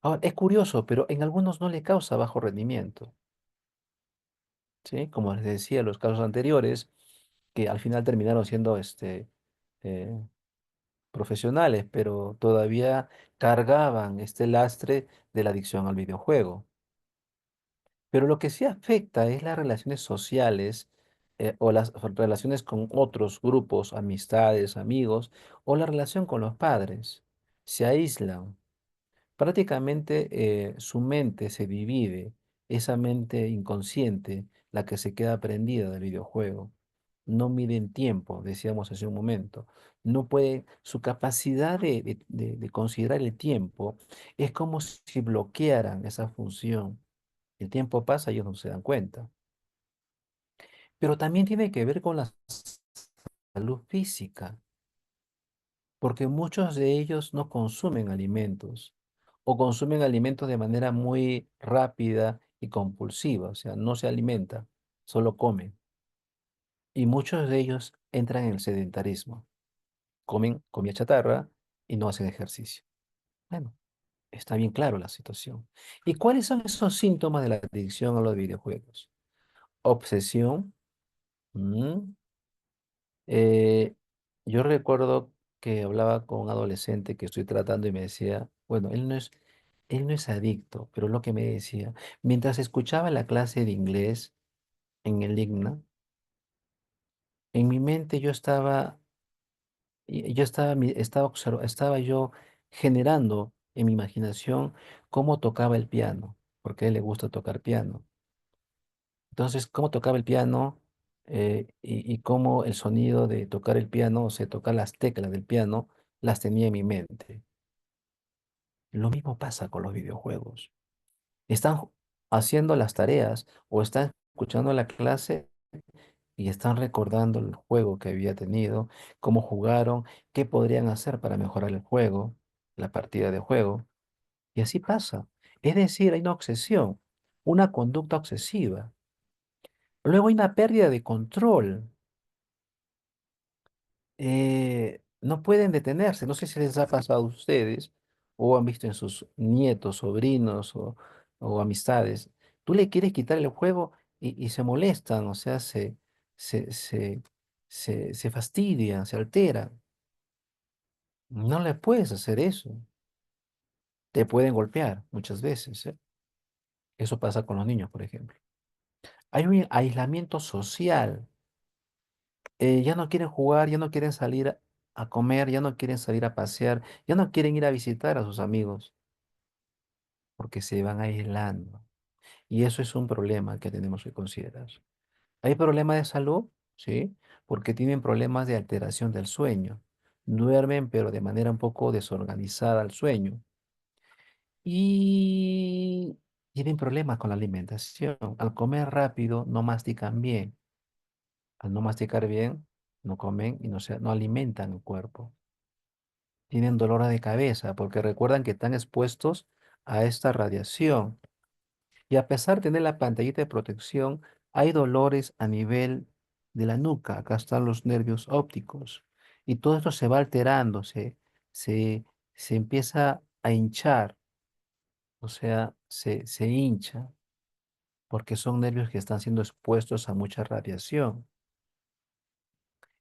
Speaker 1: Ahora, es curioso, pero en algunos no le causa bajo rendimiento, ¿sí? Como les decía en los casos anteriores, que al final terminaron siendo eh, profesionales, pero todavía cargaban este lastre de la adicción al videojuego. Pero lo que sí afecta es las relaciones sociales o las relaciones con otros grupos, amistades, amigos, o la relación con los padres. Se aíslan. Prácticamente su mente se divide, esa mente inconsciente, la que se queda prendida del videojuego. No miden tiempo, decíamos hace un momento. No puede, su capacidad de considerar el tiempo es como si bloquearan esa función. El tiempo pasa y ellos no se dan cuenta. Pero también tiene que ver con la salud física, porque muchos de ellos no consumen alimentos o consumen alimentos de manera muy rápida y compulsiva, o sea, no se alimenta, solo comen. Y muchos de ellos entran en el sedentarismo, comen comida chatarra y no hacen ejercicio. Bueno, está bien claro la situación. ¿Y cuáles son esos síntomas de la adicción a los videojuegos? Obsesión, mm, Eh, yo recuerdo que hablaba con un adolescente que estoy tratando y me decía, bueno, él no es adicto, pero lo que me decía, mientras escuchaba la clase de inglés en el Igna, en mi mente yo estaba, yo estaba, estaba yo generando en mi imaginación cómo tocaba el piano, porque a él le gusta tocar piano. Entonces, cómo tocaba el piano y cómo el sonido de tocar el piano, o sea, tocar las teclas del piano, las tenía en mi mente. Lo mismo pasa con los videojuegos. Están haciendo las tareas o están escuchando la clase y están recordando el juego que había tenido, cómo jugaron, qué podrían hacer para mejorar el juego, la partida de juego. Y así pasa. Es decir, hay una obsesión, una conducta obsesiva. Luego hay una pérdida de control. No pueden detenerse. No sé si les ha pasado a ustedes o han visto en sus nietos, sobrinos o amistades. Tú le quieres quitar el juego y se molestan, o sea, se, se, se fastidian, se alteran. No le puedes hacer eso. Te pueden golpear muchas veces, ¿eh? Eso pasa con los niños, por ejemplo. Hay un aislamiento social. Ya no quieren jugar, ya no quieren salir a comer, ya no quieren salir a pasear, ya no quieren ir a visitar a sus amigos porque se van aislando. Y eso es un problema que tenemos que considerar. Hay problemas de salud, ¿sí? Porque tienen problemas de alteración del sueño. Duermen, pero de manera un poco desorganizada al sueño. Y tienen problemas con la alimentación. Al comer rápido, no mastican bien. Al no masticar bien, no comen y no alimentan el cuerpo. Tienen dolor de cabeza porque recuerdan que están expuestos a esta radiación. Y a pesar de tener la pantallita de protección, hay dolores a nivel de la nuca. Acá están los nervios ópticos. Y todo esto se va alterando, se, se empieza a hinchar, o sea, se hincha porque son nervios que están siendo expuestos a mucha radiación,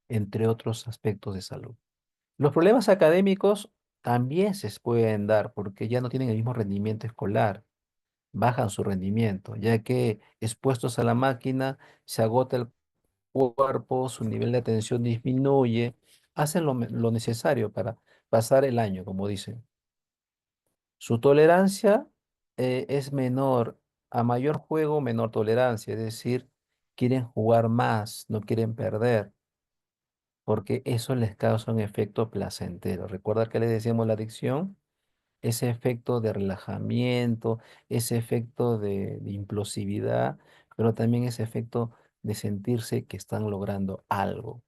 Speaker 1: entre otros aspectos de salud. Los problemas académicos también se pueden dar porque ya no tienen el mismo rendimiento escolar, bajan su rendimiento, ya que expuestos a la máquina se agota el cuerpo, su nivel de atención disminuye, hacen lo necesario para pasar el año, como dicen. Su tolerancia es menor, a mayor juego, menor tolerancia, es decir, quieren jugar más, no quieren perder porque eso les causa un efecto placentero. Recuerda que les decíamos la adicción, ese efecto de relajamiento, ese efecto de implosividad, pero también ese efecto de sentirse que están logrando algo.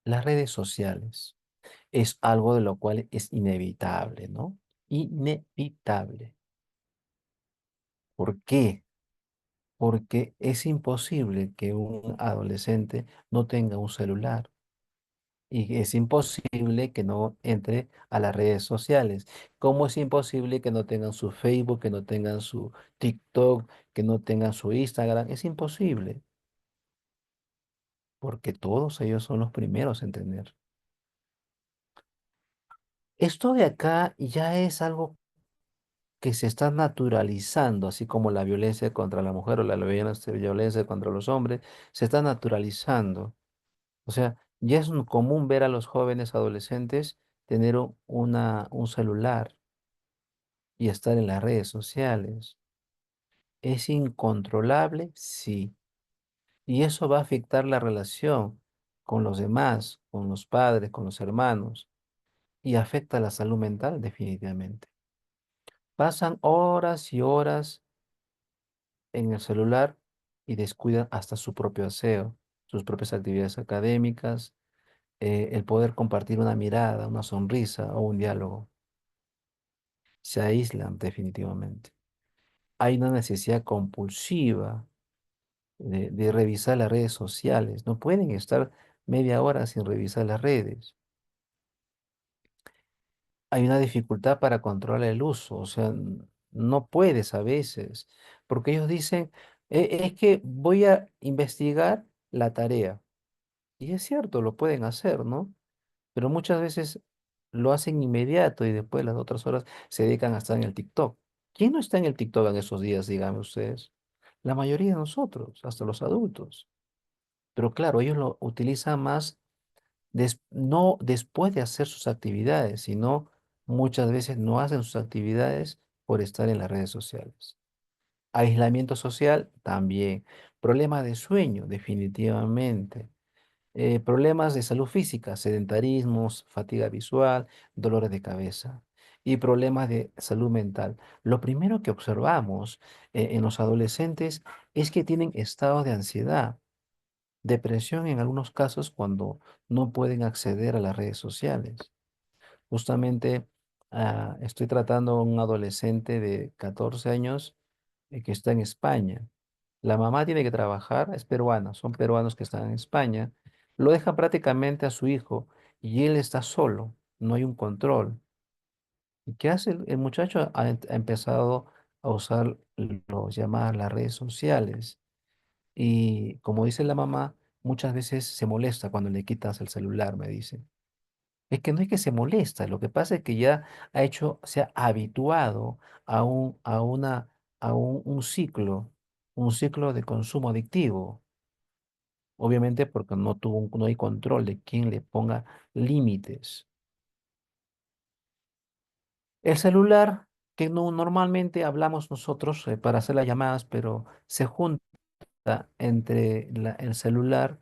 Speaker 1: Las redes sociales es algo de lo cual es inevitable, ¿no? Inevitable. ¿Por qué? Porque es imposible que un adolescente no tenga un celular. Y es imposible que no entre a las redes sociales. ¿Cómo es imposible que no tengan su Facebook, que no tengan su TikTok, que no tengan su Instagram? Es imposible, porque todos ellos son los primeros en tener. Esto de acá ya es algo que se está naturalizando, así como la violencia contra la mujer o la violencia contra los hombres, se está naturalizando. O sea, ya es común ver a los jóvenes adolescentes tener un celular y estar en las redes sociales. ¿Es incontrolable? Sí. Y eso va a afectar la relación con los demás, con los padres, con los hermanos, y afecta la salud mental definitivamente. Pasan horas y horas en el celular y descuidan hasta su propio aseo, sus propias actividades académicas, el poder compartir una mirada, una sonrisa o un diálogo. Se aíslan definitivamente. Hay una necesidad compulsiva de revisar las redes sociales. No pueden estar media hora sin revisar las redes. Hay una dificultad para controlar el uso, o sea, no puedes a veces, porque ellos dicen, Es que voy a investigar la tarea. Y es cierto, lo pueden hacer, ¿no? Pero muchas veces lo hacen inmediato y después las otras horas se dedican a estar en el TikTok. ¿Quién no está en el TikTok en esos días, díganme ustedes? La mayoría de nosotros, hasta los adultos. Pero claro, ellos lo utilizan más no después de hacer sus actividades, sino muchas veces no hacen sus actividades por estar en las redes sociales. Aislamiento social también. Problema de sueño, definitivamente. Problemas de salud física, sedentarismos, fatiga visual, dolores de cabeza y problemas de salud mental. Lo primero que observamos en los adolescentes es que tienen estados de ansiedad, depresión en algunos casos cuando no pueden acceder a las redes sociales. Justamente estoy tratando a un adolescente de 14 años que está en España. La mamá tiene que trabajar, es peruana, son peruanos que están en España. Lo deja prácticamente a su hijo y él está solo, no hay un control. ¿Y qué hace el muchacho? Ha empezado a usar los llamadas las redes sociales. Y como dice la mamá, muchas veces se molesta cuando le quitas el celular, me dice. Es que no es que se molesta, lo que pasa es que ya se ha habituado a un ciclo de consumo adictivo. Obviamente porque no hay control de quién le ponga límites. El celular, que no, normalmente hablamos nosotros para hacer las llamadas, pero se junta entre el celular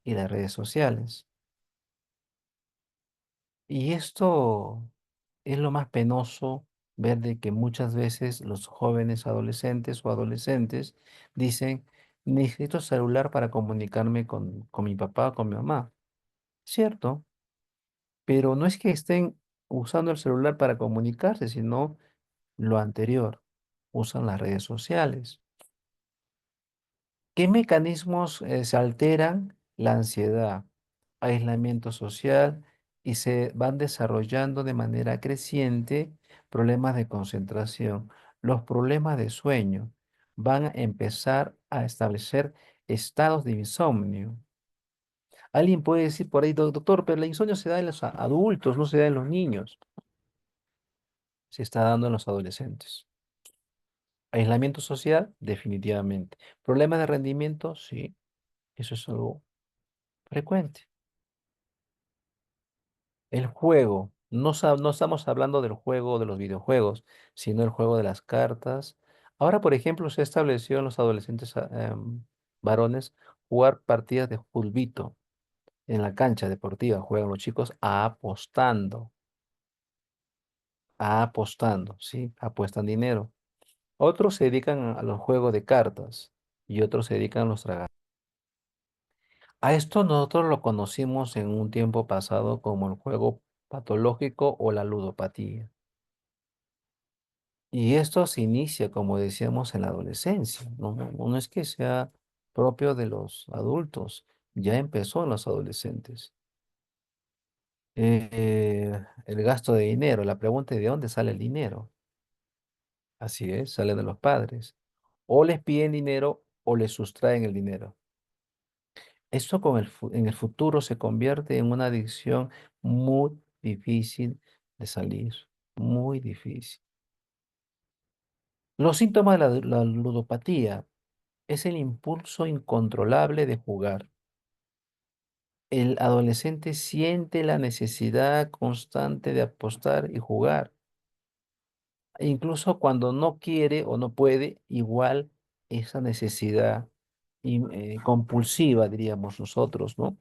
Speaker 1: y las redes sociales. Y esto es lo más penoso, ver de que muchas veces los jóvenes adolescentes o adolescentes dicen, necesito celular para comunicarme con mi papá o con mi mamá. Cierto, pero no es que estén usando el celular para comunicarse, sino lo anterior, usan las redes sociales. ¿Qué mecanismos se alteran? La ansiedad, aislamiento social y se van desarrollando de manera creciente problemas de concentración. Los problemas de sueño van a empezar a establecer estados de insomnio. Alguien puede decir por ahí, doctor, pero el insomnio se da en los adultos, no se da en los niños. Se está dando en los adolescentes. Aislamiento social, definitivamente. Problemas de rendimiento, sí, eso es algo frecuente. El juego, no estamos hablando del juego de los videojuegos, sino el juego de las cartas. Ahora, por ejemplo, se estableció en los adolescentes varones jugar partidas de fulbito en la cancha deportiva. Juegan los chicos apostando, ¿sí? Apuestan dinero. Otros se dedican a los juegos de cartas y otros se dedican a los tragados. A esto nosotros lo conocimos en un tiempo pasado como el juego patológico o la ludopatía. Y esto se inicia, como decíamos, en la adolescencia. No es que sea propio de los adultos, ya empezó en los adolescentes. El gasto de dinero, la pregunta es ¿de dónde sale el dinero? Así es, sale de los padres. O les piden dinero o les sustraen el dinero. Esto en el futuro se convierte en una adicción muy difícil de salir, muy difícil. Los síntomas de la ludopatía es el impulso incontrolable de jugar. El adolescente siente la necesidad constante de apostar y jugar. E incluso cuando no quiere o no puede, igual esa necesidad compulsiva, diríamos nosotros, ¿no?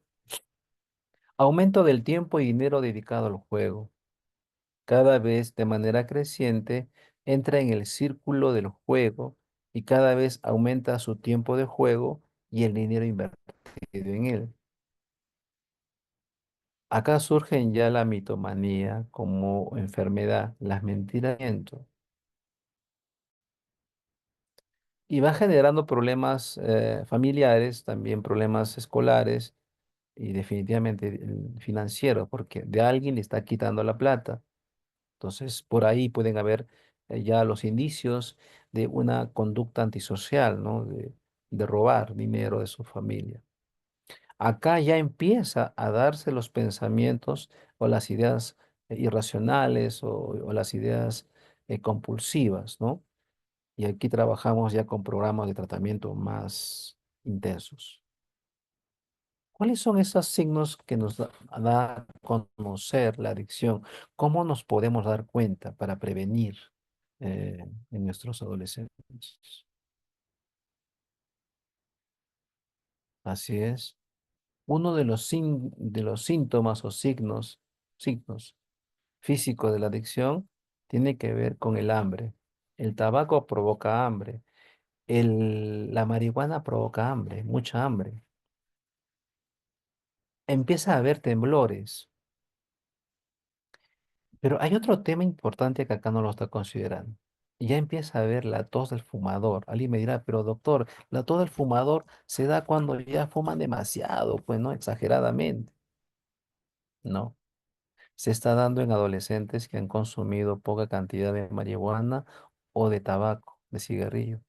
Speaker 1: Aumento del tiempo y dinero dedicado al juego. Cada vez de manera creciente entra en el círculo del juego y cada vez aumenta su tiempo de juego y el dinero invertido en él. Acá surgen ya la mitomanía como enfermedad, las mentiras y va generando problemas familiares, también problemas escolares y definitivamente financieros, porque de alguien le está quitando la plata. Entonces, por ahí pueden haber ya los indicios de una conducta antisocial, ¿no? De robar dinero de su familia. Acá ya empieza a darse los pensamientos o las ideas irracionales o las ideas compulsivas, ¿no? Y aquí trabajamos ya con programas de tratamiento más intensos. ¿Cuáles son esos signos que nos da a conocer la adicción? ¿Cómo nos podemos dar cuenta para prevenir en nuestros adolescentes? Así es. Uno de de los síntomas o signos físicos de la adicción tiene que ver con el hambre. El tabaco provoca hambre. La marihuana provoca hambre, mucha hambre. Empieza a haber temblores. Pero hay otro tema importante que acá no lo está considerando. Ya empieza a ver la tos del fumador. Alguien me dirá, pero doctor, la tos del fumador se da cuando ya fuman demasiado, pues no, exageradamente. No, se está dando en adolescentes que han consumido poca cantidad de marihuana o de tabaco, de cigarrillo.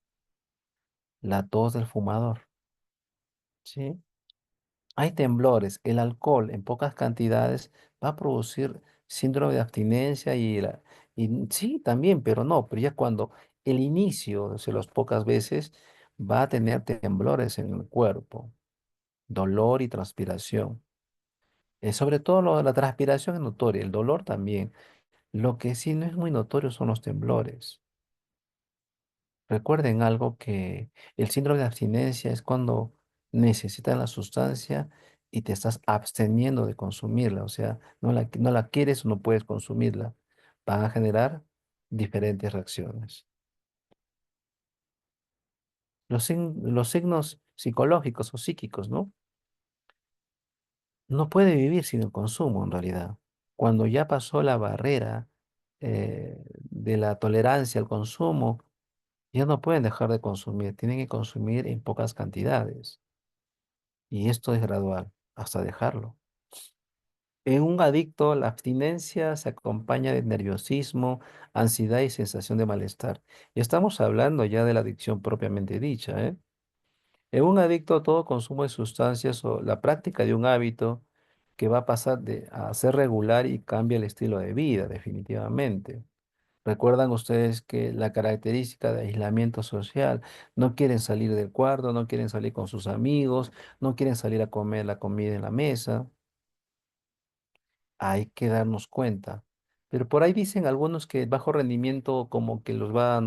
Speaker 1: La tos del fumador, ¿sí? Hay temblores. El alcohol en pocas cantidades va a producir síndrome de abstinencia y sí, también, pero no, pero ya cuando el inicio, o sea, las pocas veces, va a tener temblores en el cuerpo, dolor y transpiración. Sobre todo la transpiración es notoria, el dolor también. Lo que sí no es muy notorio son los temblores. Recuerden algo que el síndrome de abstinencia es cuando necesitas la sustancia y te estás absteniendo de consumirla, o sea, no la quieres o no puedes consumirla. Van a generar diferentes reacciones. Los signos psicológicos o psíquicos, ¿no? No puede vivir sin el consumo en realidad. Cuando ya pasó la barrera de la tolerancia al consumo, ya no pueden dejar de consumir, tienen que consumir en pocas cantidades. Y esto es gradual, hasta dejarlo. En un adicto, la abstinencia se acompaña de nerviosismo, ansiedad y sensación de malestar. Y estamos hablando ya de la adicción propiamente dicha, ¿eh? En un adicto, todo consumo de sustancias o la práctica de un hábito que va a pasar a ser regular y cambia el estilo de vida, definitivamente. Recuerdan ustedes que la característica de aislamiento social, no quieren salir del cuarto, no quieren salir con sus amigos, no quieren salir a comer la comida en la mesa. Hay que darnos cuenta. Pero por ahí dicen algunos que el bajo rendimiento como que nos va a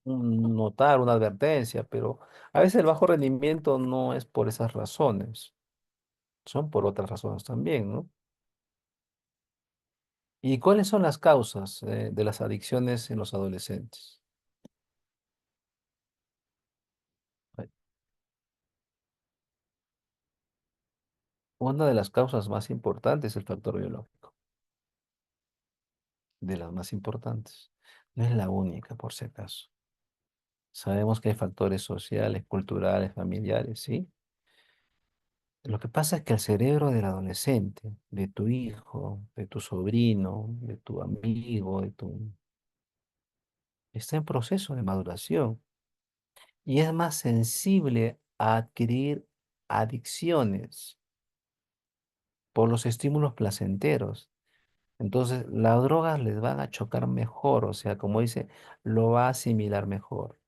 Speaker 1: notar una advertencia, pero a veces el bajo rendimiento no es por esas razones, son por otras razones también, ¿no? ¿Y cuáles son las causas de las adicciones en los adolescentes? Ay, una de las causas más importantes es el factor biológico, de las más importantes. No es la única, por si acaso. Sabemos que hay factores sociales, culturales, familiares, ¿sí? Lo que pasa es que el cerebro del adolescente, de tu hijo, de tu sobrino, de tu amigo, está en proceso de maduración y es más sensible a adquirir adicciones por los estímulos placenteros. Entonces, las drogas les van a chocar mejor, o sea, como dice, lo va a asimilar mejor.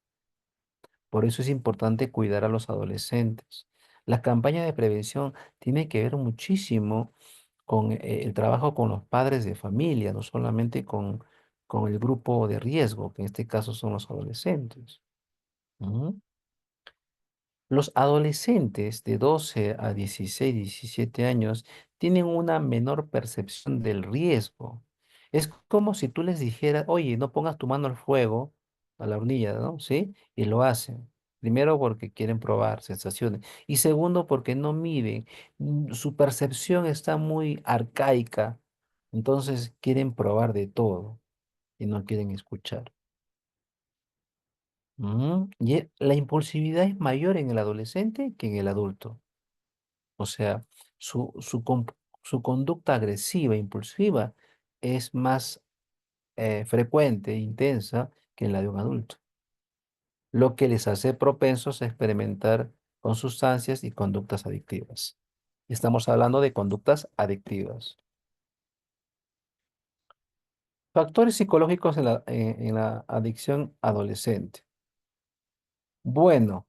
Speaker 1: Por eso es importante cuidar a los adolescentes. La campaña de prevención tiene que ver muchísimo con el trabajo con los padres de familia, no solamente con el grupo de riesgo, que en este caso son los adolescentes. Ujú. Los adolescentes de 12 a 16, 17 años tienen una menor percepción del riesgo. Es como si tú les dijeras, oye, no pongas tu mano al fuego, a la hornilla, ¿no? ¿Sí? Y lo hacen. Primero porque quieren probar sensaciones. Y segundo porque no miden. Su percepción está muy arcaica. Entonces quieren probar de todo y no quieren escuchar. La impulsividad es mayor en el adolescente que en el adulto. O sea, su conducta agresiva, impulsiva, es más frecuente e intensa que la de un adulto, lo que les hace propensos a experimentar con sustancias y conductas adictivas. Estamos hablando de conductas adictivas. Factores psicológicos en la adicción adolescente. Bueno,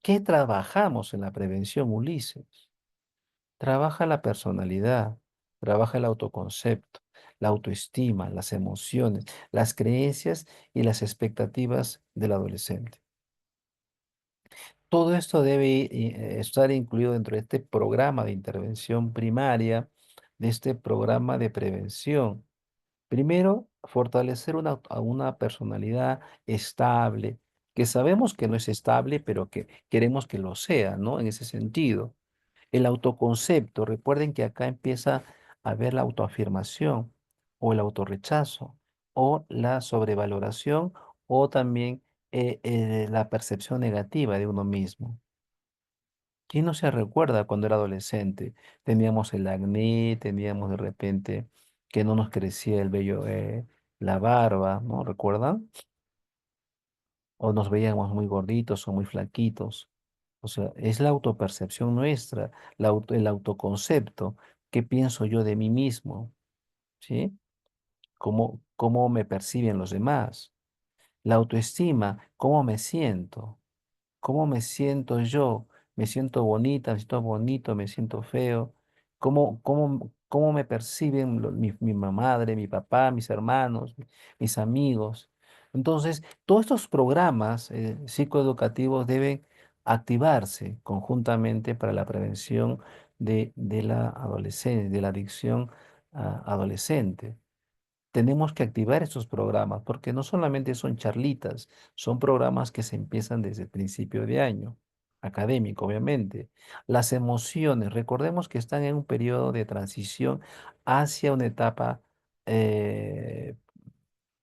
Speaker 1: ¿qué trabajamos en la prevención, Ulises? Trabaja la personalidad, trabaja el autoconcepto, la autoestima, las emociones, las creencias y las expectativas del adolescente. Todo esto debe estar incluido dentro de este programa de intervención primaria, de este programa de prevención. Primero, fortalecer a una personalidad estable, que sabemos que no es estable, pero que queremos que lo sea, ¿no? En ese sentido. El autoconcepto, recuerden que acá empieza a ver la autoafirmación o el autorrechazo o la sobrevaloración o también la percepción negativa de uno mismo. ¿Quién no se recuerda cuando era adolescente? Teníamos el acné, teníamos de repente que no nos crecía el vello, la barba, ¿no? ¿Recuerdan? O nos veíamos muy gorditos o muy flaquitos. O sea, es la autopercepción nuestra, el autoconcepto, qué pienso yo de mí mismo, ¿sí? ¿Cómo me perciben los demás? La autoestima, ¿cómo me siento? ¿Cómo me siento yo? ¿Me siento bonita? ¿Me siento bonito? ¿Me siento feo? ¿Cómo me perciben mi madre, mi papá, mis hermanos, mis amigos? Entonces, todos estos programas psicoeducativos deben activarse conjuntamente para la prevención de la adolescencia, de la adicción adolescente. Tenemos que activar estos programas porque no solamente son charlitas, son programas que se empiezan desde el principio de año, académico, obviamente. Las emociones, recordemos que están en un periodo de transición hacia una etapa eh,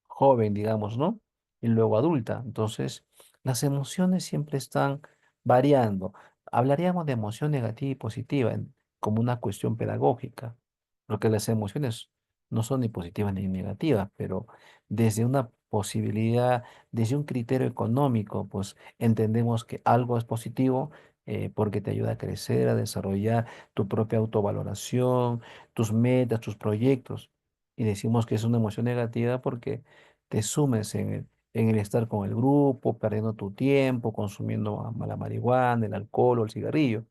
Speaker 1: joven, digamos, ¿no? Y luego adulta. Entonces, las emociones siempre están variando. Hablaríamos de emoción negativa y positiva como una cuestión pedagógica, porque las emociones no son ni positivas ni negativas, pero desde una posibilidad, desde un criterio económico, pues entendemos que algo es positivo porque te ayuda a crecer, a desarrollar tu propia autovaloración, tus metas, tus proyectos. Y decimos que es una emoción negativa porque te sumes en el estar con el grupo, perdiendo tu tiempo, consumiendo la marihuana, el alcohol o el cigarrillo.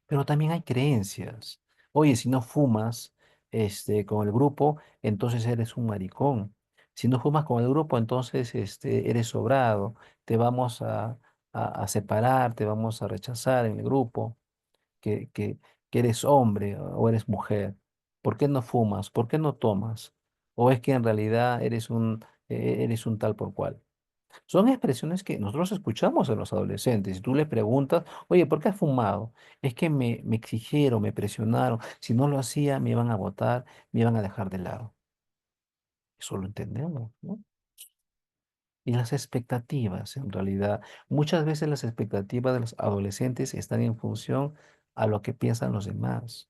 Speaker 1: Pero también hay creencias. Oye, si no fumas con el grupo, entonces eres un maricón. Si no fumas con el grupo, entonces eres sobrado. Te vamos a separar, te vamos a rechazar en el grupo, que, que, que eres hombre o eres mujer. ¿Por qué no fumas? ¿Por qué no tomas? ¿O es que en realidad eres un tal por cual? Son expresiones que nosotros escuchamos en los adolescentes. Si tú le preguntas, oye, ¿por qué has fumado? Es que me exigieron, me presionaron. Si no lo hacía, me iban a botar, me iban a dejar de lado. Eso lo entendemos, ¿no? Y las expectativas, en realidad, muchas veces las expectativas de los adolescentes están en función a lo que piensan los demás,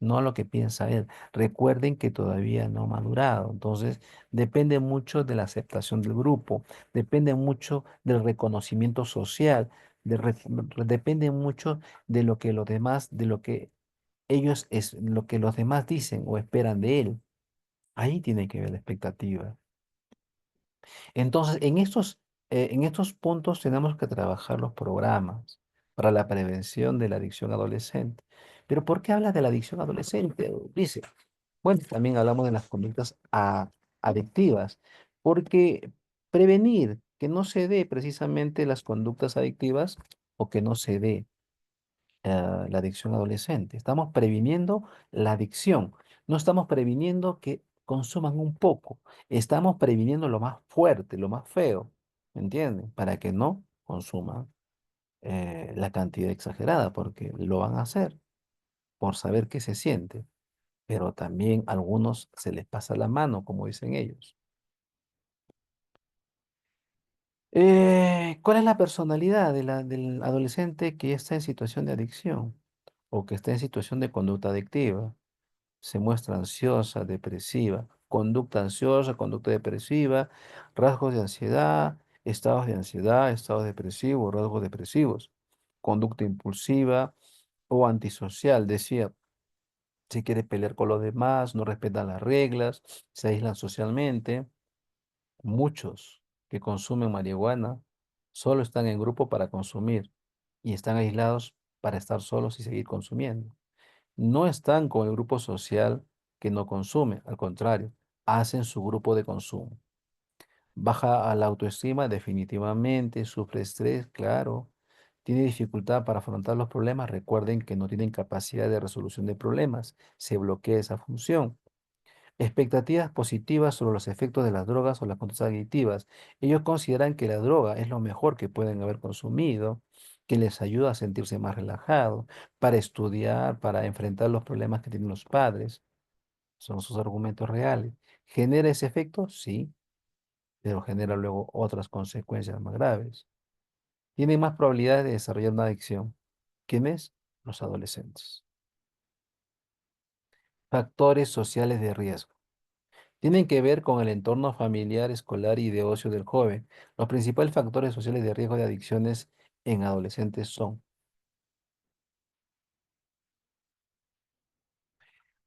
Speaker 1: no a lo que piensa él. Recuerden que todavía no ha madurado, entonces depende mucho de la aceptación del grupo, depende mucho del reconocimiento social, depende mucho de lo que los demás, de lo que lo que los demás dicen o esperan de él. Ahí tiene que ver la expectativa. Entonces, en estos puntos tenemos que trabajar los programas para la prevención de la adicción adolescente. Pero ¿por qué habla de la adicción adolescente? Dice, bueno, también hablamos de las conductas adictivas, porque prevenir que no se dé precisamente las conductas adictivas o que no se dé la adicción adolescente. Estamos previniendo la adicción. No estamos previniendo que consuman un poco. Estamos previniendo lo más fuerte, lo más feo. ¿Me entienden? Para que no consuman la cantidad exagerada, porque lo van a hacer por saber qué se siente. Pero también a algunos se les pasa la mano, como dicen ellos. ¿Cuál es la personalidad del adolescente que está en situación de adicción o que está en situación de conducta adictiva? Se muestra ansiosa, depresiva. conducta ansiosa, conducta depresiva, rasgos de ansiedad, estados depresivos, rasgos depresivos, conducta impulsiva o antisocial, decía, si quiere pelear con los demás, no respetan las reglas, se aíslan socialmente. Muchos que consumen marihuana solo están en grupo para consumir y están aislados para estar solos y seguir consumiendo. No están con el grupo social que no consume, al contrario, hacen su grupo de consumo. Baja a la autoestima definitivamente, sufre estrés, claro, tiene dificultad para afrontar los problemas. Recuerden que no tienen capacidad de resolución de problemas, se bloquea esa función. Expectativas positivas sobre los efectos de las drogas o las conductas adictivas. Ellos consideran que la droga es lo mejor que pueden haber consumido, que les ayuda a sentirse más relajados, para estudiar, para enfrentar los problemas que tienen los padres. Son sus argumentos reales. ¿Genera ese efecto? Sí, pero genera luego otras consecuencias más graves. Tienen más probabilidades de desarrollar una adicción. ¿Quiénes? Los adolescentes. Factores sociales de riesgo. Tienen que ver con el entorno familiar, escolar y de ocio del joven. Los principales factores sociales de riesgo de adicciones en adolescentes son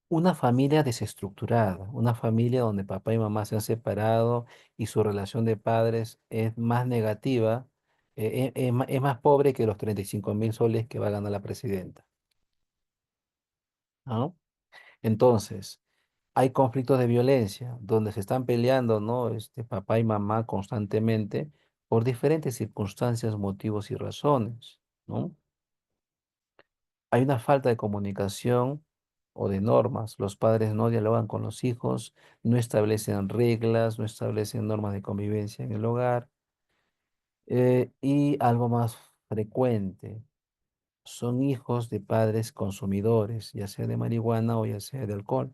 Speaker 1: una familia desestructurada, una familia donde papá y mamá se han separado y su relación de padres es más negativa, es más pobre que los 35.000 soles que va a ganar la presidenta, ¿no? Entonces, hay conflictos de violencia donde se están peleando, ¿no? Papá y mamá constantemente por diferentes circunstancias, motivos y razones, ¿no? Hay una falta de comunicación o de normas. Los padres no dialogan con los hijos, no establecen reglas, no establecen normas de convivencia en el hogar. Y algo más frecuente, son hijos de padres consumidores, ya sea de marihuana o ya sea de alcohol,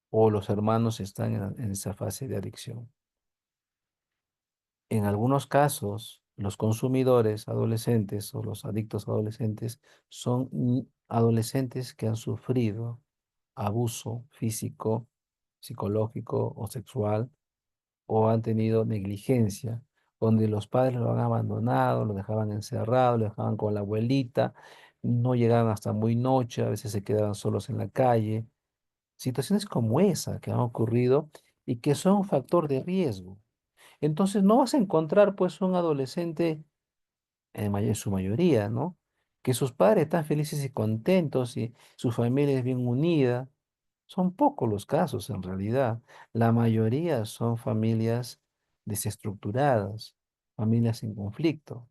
Speaker 1: o los hermanos están en esa fase de adicción. En algunos casos, los consumidores adolescentes o los adictos adolescentes son adolescentes que han sufrido abuso físico, psicológico o sexual, o han tenido negligencia, donde los padres lo han abandonado, lo dejaban encerrado, lo dejaban con la abuelita, no llegaban hasta muy noche, a veces se quedaban solos en la calle. Situaciones como esa que han ocurrido y que son un factor de riesgo. Entonces no vas a encontrar pues un adolescente, en su mayoría, ¿no? Que sus padres están felices y contentos y su familia es bien unida. Son pocos los casos en realidad. La mayoría son familias desestructuradas, familias en conflicto,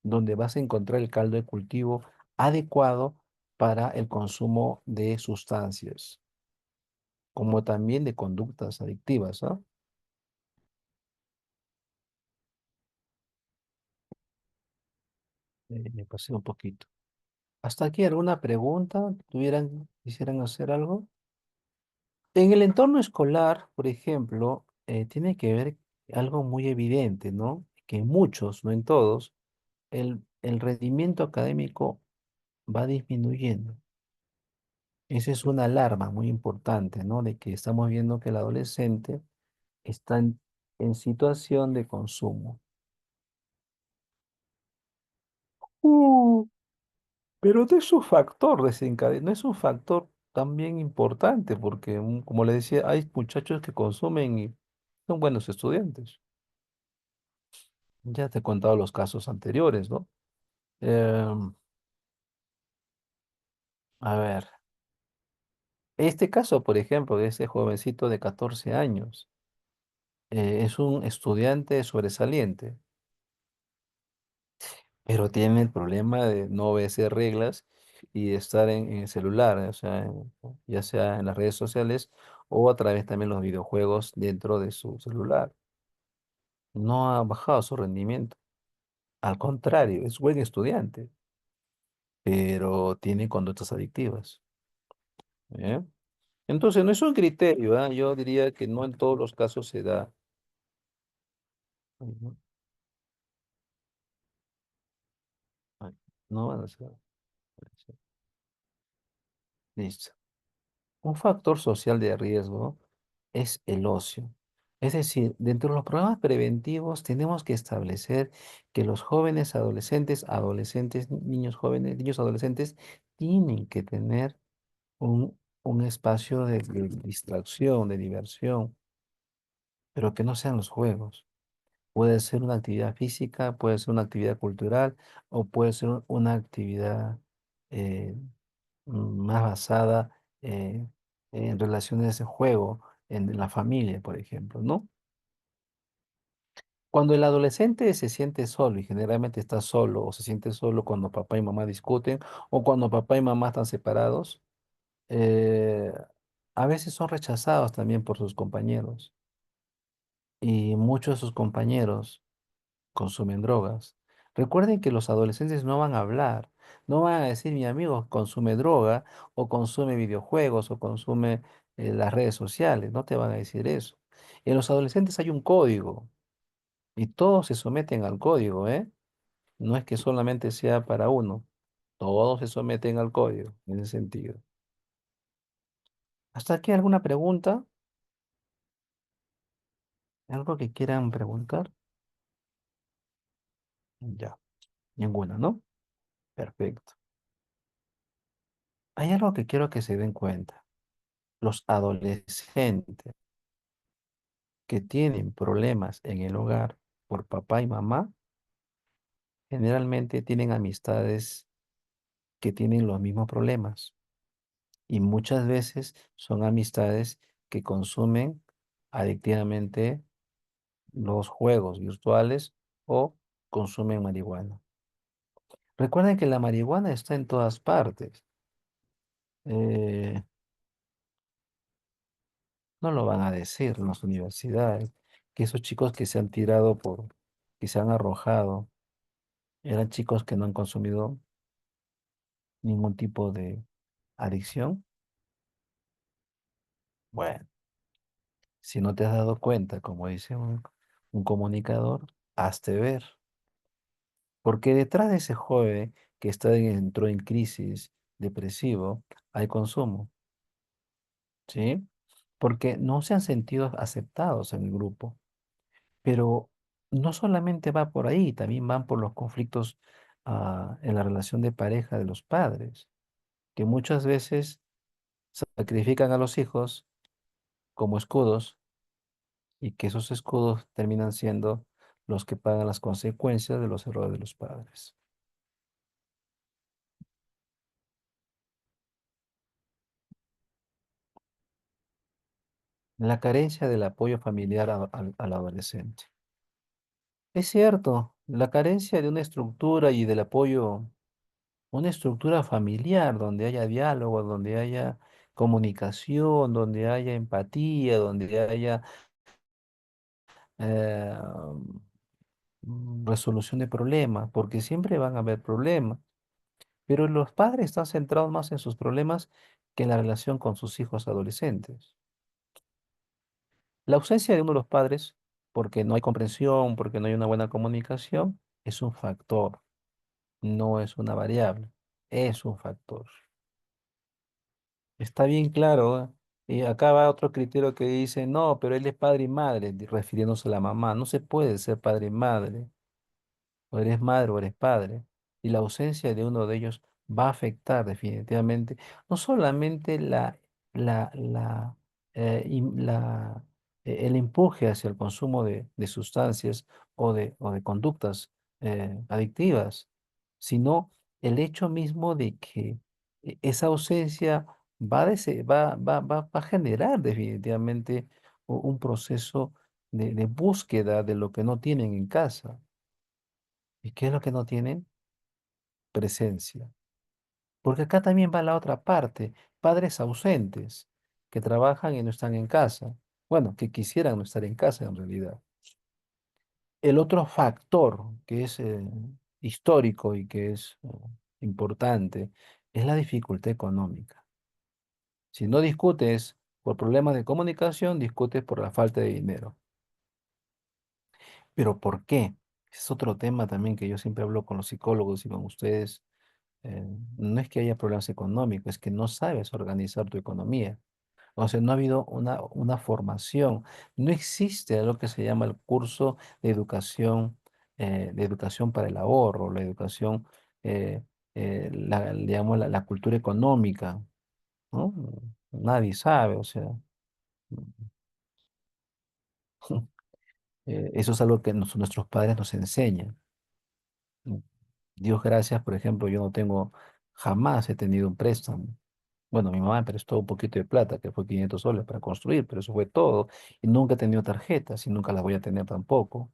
Speaker 1: donde vas a encontrar el caldo de cultivo adecuado para el consumo de sustancias, como también de conductas adictivas, ¿ah? Me pasé un poquito. ¿Hasta aquí alguna pregunta? ¿Quisieran hacer algo? En el entorno escolar, por ejemplo, tiene que ver algo muy evidente, ¿no? Que en muchos, no en todos, el rendimiento académico va disminuyendo. Esa es una alarma muy importante, ¿no? De que estamos viendo que el adolescente está en situación de consumo. Uh, pero no es un factor no es un factor también importante, porque como le decía, hay muchachos que consumen y son buenos estudiantes. Ya te he contado los casos anteriores, ¿no? Em, a ver, este caso, por ejemplo, de ese jovencito de 14 años, es un estudiante sobresaliente, pero tiene el problema de no obedecer reglas y estar en el celular, o sea, ya sea en las redes sociales o a través también de los videojuegos dentro de su celular. No ha bajado su rendimiento. Al contrario, es buen estudiante, pero tiene conductas adictivas. ¿Eh? Entonces, no es un criterio, ¿ah? Yo diría que no en todos los casos se da. Ujú. Ay, no van a ser. Listo. Un factor social de riesgo. es el ocio. Es decir, dentro de los programas preventivos tenemos que establecer que los jóvenes adolescentes, niños jóvenes, niños adolescentes, tienen que tener un espacio de distracción, de diversión, pero que no sean los juegos. Puede ser una actividad física, puede ser una actividad cultural o puede ser una actividad eh, más basada en relaciones de juego en la familia, por ejemplo, ¿no? Cuando el adolescente se siente solo y generalmente está solo o se siente solo cuando papá y mamá discuten o cuando papá y mamá están separados, eh, a veces son rechazados también por sus compañeros y muchos de sus compañeros consumen drogas. Recuerden que los adolescentes no van a hablar, no van a decir mi amigo consume droga o consume videojuegos o consume las redes sociales, no te van a decir eso. En los adolescentes hay un código y todos se someten al código, ¿eh? No es que solamente sea para uno, todos se someten al código en ese sentido. ¿Hasta aquí alguna pregunta? ¿Algo que quieran preguntar? Ya, ninguna, ¿no? Perfecto. Hay algo que quiero que se den cuenta. Los adolescentes que tienen problemas en el hogar por papá y mamá, generalmente tienen amistades que tienen los mismos problemas y muchas veces son amistades que consumen adictivamente los juegos virtuales o consumen marihuana. Recuerden que la marihuana está en todas partes. Eh, no lo van a decir en las universidades, que esos chicos que se han tirado que se han arrojado, eran chicos que no han consumido ningún tipo de adicción. Bueno, si no te has dado cuenta, como dice un comunicador, hazte ver. Porque detrás de ese joven que entró en crisis depresivo, hay consumo, ¿sí? Porque no se han sentido aceptados en el grupo. Pero no solamente va por ahí, también van por los conflictos en la relación de pareja de los padres, que muchas veces sacrifican a los hijos como escudos y que esos escudos terminan siendo los que pagan las consecuencias de los errores de los padres. La carencia del apoyo familiar al adolescente. Es cierto, la carencia de una estructura y del apoyo, una estructura familiar donde haya diálogo, donde haya comunicación, donde haya empatía, donde haya eh, resolución de problemas, porque siempre van a haber problemas. Pero los padres están centrados más en sus problemas que en la relación con sus hijos adolescentes. La ausencia de uno de los padres, porque no hay comprensión, porque no hay una buena comunicación, es un factor, no es una variable, es un factor. Está bien claro, ¿eh? Y acá va otro criterio que dice, no, pero él es padre y madre, refiriéndose a la mamá. No se puede ser padre y madre. O eres madre o eres padre, y la ausencia de uno de ellos va a afectar definitivamente no solamente el empuje hacia el consumo de sustancias o de conductas adictivas, sino el hecho mismo de que esa ausencia va a generar definitivamente un proceso de búsqueda de lo que no tienen en casa. ¿Y qué es lo que no tienen? Presencia. Porque acá también va la otra parte, padres ausentes que trabajan y no están en casa. Bueno, que quisieran no estar en casa en realidad. El otro factor que es histórico y que es importante es la dificultad económica. Si no discutes por problemas de comunicación, discutes por la falta de dinero. ¿Pero por qué? Es otro tema también que yo siempre hablo con los psicólogos y con ustedes. No es que haya problemas económicos, es que no sabes organizar tu economía. O sea, no ha habido una formación. No existe lo que se llama el curso de educación para el ahorro, la educación, eh, digamos, la cultura económica, ¿no? Nadie sabe, o sea, eso es algo que nuestros padres nos enseñan. Dios gracias, por ejemplo, yo no tengo, jamás he tenido un préstamo. Bueno, mi mamá me prestó un poquito de plata, que fue 500 soles para construir, pero eso fue todo. Y nunca he tenido tarjetas y nunca las voy a tener tampoco,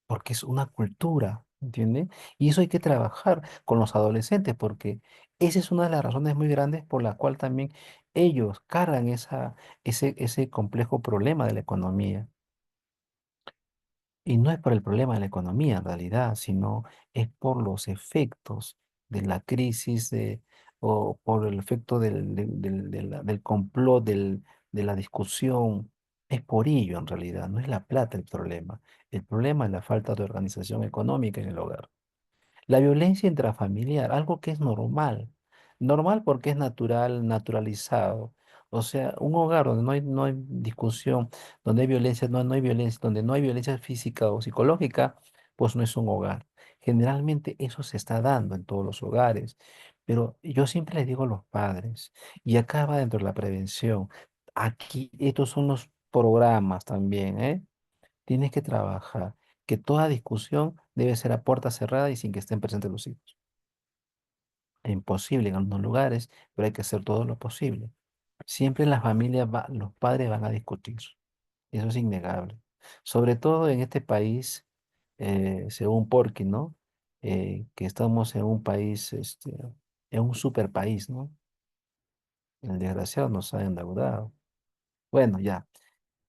Speaker 1: porque es una cultura, ¿entiende? Y eso hay que trabajar con los adolescentes, porque esa es una de las razones muy grandes por la cual también ellos cargan ese complejo problema de la economía. Y no es por el problema de la economía en realidad, sino es por los efectos de la crisis o por el efecto del complot, de la discusión. Es por ello en realidad, no es la plata el problema. El problema es la falta de organización económica en el hogar. La violencia intrafamiliar, algo que es normal. Normal porque es natural, naturalizado. O sea, un hogar donde no hay discusión, donde hay violencia, no hay violencia, donde no hay violencia física o psicológica, pues no es un hogar. Generalmente eso se está dando en todos los hogares. Pero yo siempre les digo a los padres, y acá va dentro de la prevención, aquí estos son los programas también, ¿eh? Tienes que trabajar, que toda discusión debe ser a puerta cerrada y sin que estén presentes los hijos. Es imposible en algunos lugares, pero hay que hacer todo lo posible. Siempre en las familias los padres van a discutir. Eso es innegable. Sobre todo en este país, según Porky, ¿no? Que estamos en un país, en un super país, ¿no? El desgraciado nos ha endeudado. Bueno, ya.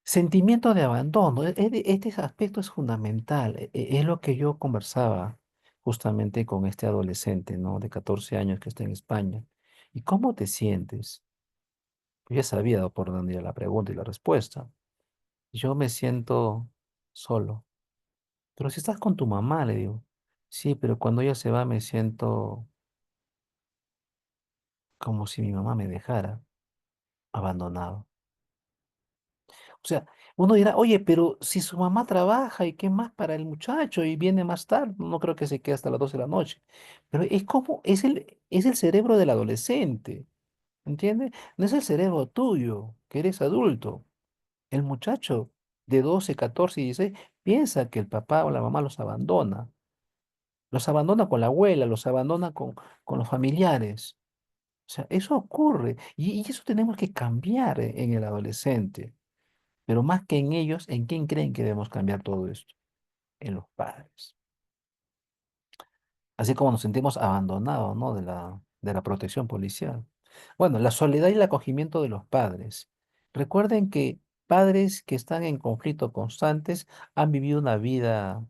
Speaker 1: Sentimiento de abandono. Este aspecto es fundamental. Es lo que yo conversaba justamente con este adolescente, ¿no? De 14 años que está en España. ¿Y cómo te sientes? Yo ya sabía por dónde iba la pregunta y la respuesta. Yo me siento solo. Pero si estás con tu mamá, le digo. Sí, pero cuando ella se va me siento como si mi mamá me dejara abandonado. O sea, uno dirá, oye, pero si su mamá trabaja y qué más para el muchacho y viene más tarde, no creo que se quede hasta las 12 de la noche. Pero es como, es el cerebro del adolescente, ¿entiendes? No es el cerebro tuyo, que eres adulto. El muchacho de 12, 14 y 16 piensa que el papá o la mamá los abandona. Los abandona con la abuela, los abandona con los familiares. O sea, eso ocurre y eso tenemos que cambiar en el adolescente. Pero más que en ellos, ¿en quién creen que debemos cambiar todo esto? En los padres. Así como nos sentimos abandonados, ¿no? de la protección policial. Bueno, la soledad y el acogimiento de los padres. Recuerden que padres que están en conflicto constantes han vivido una vida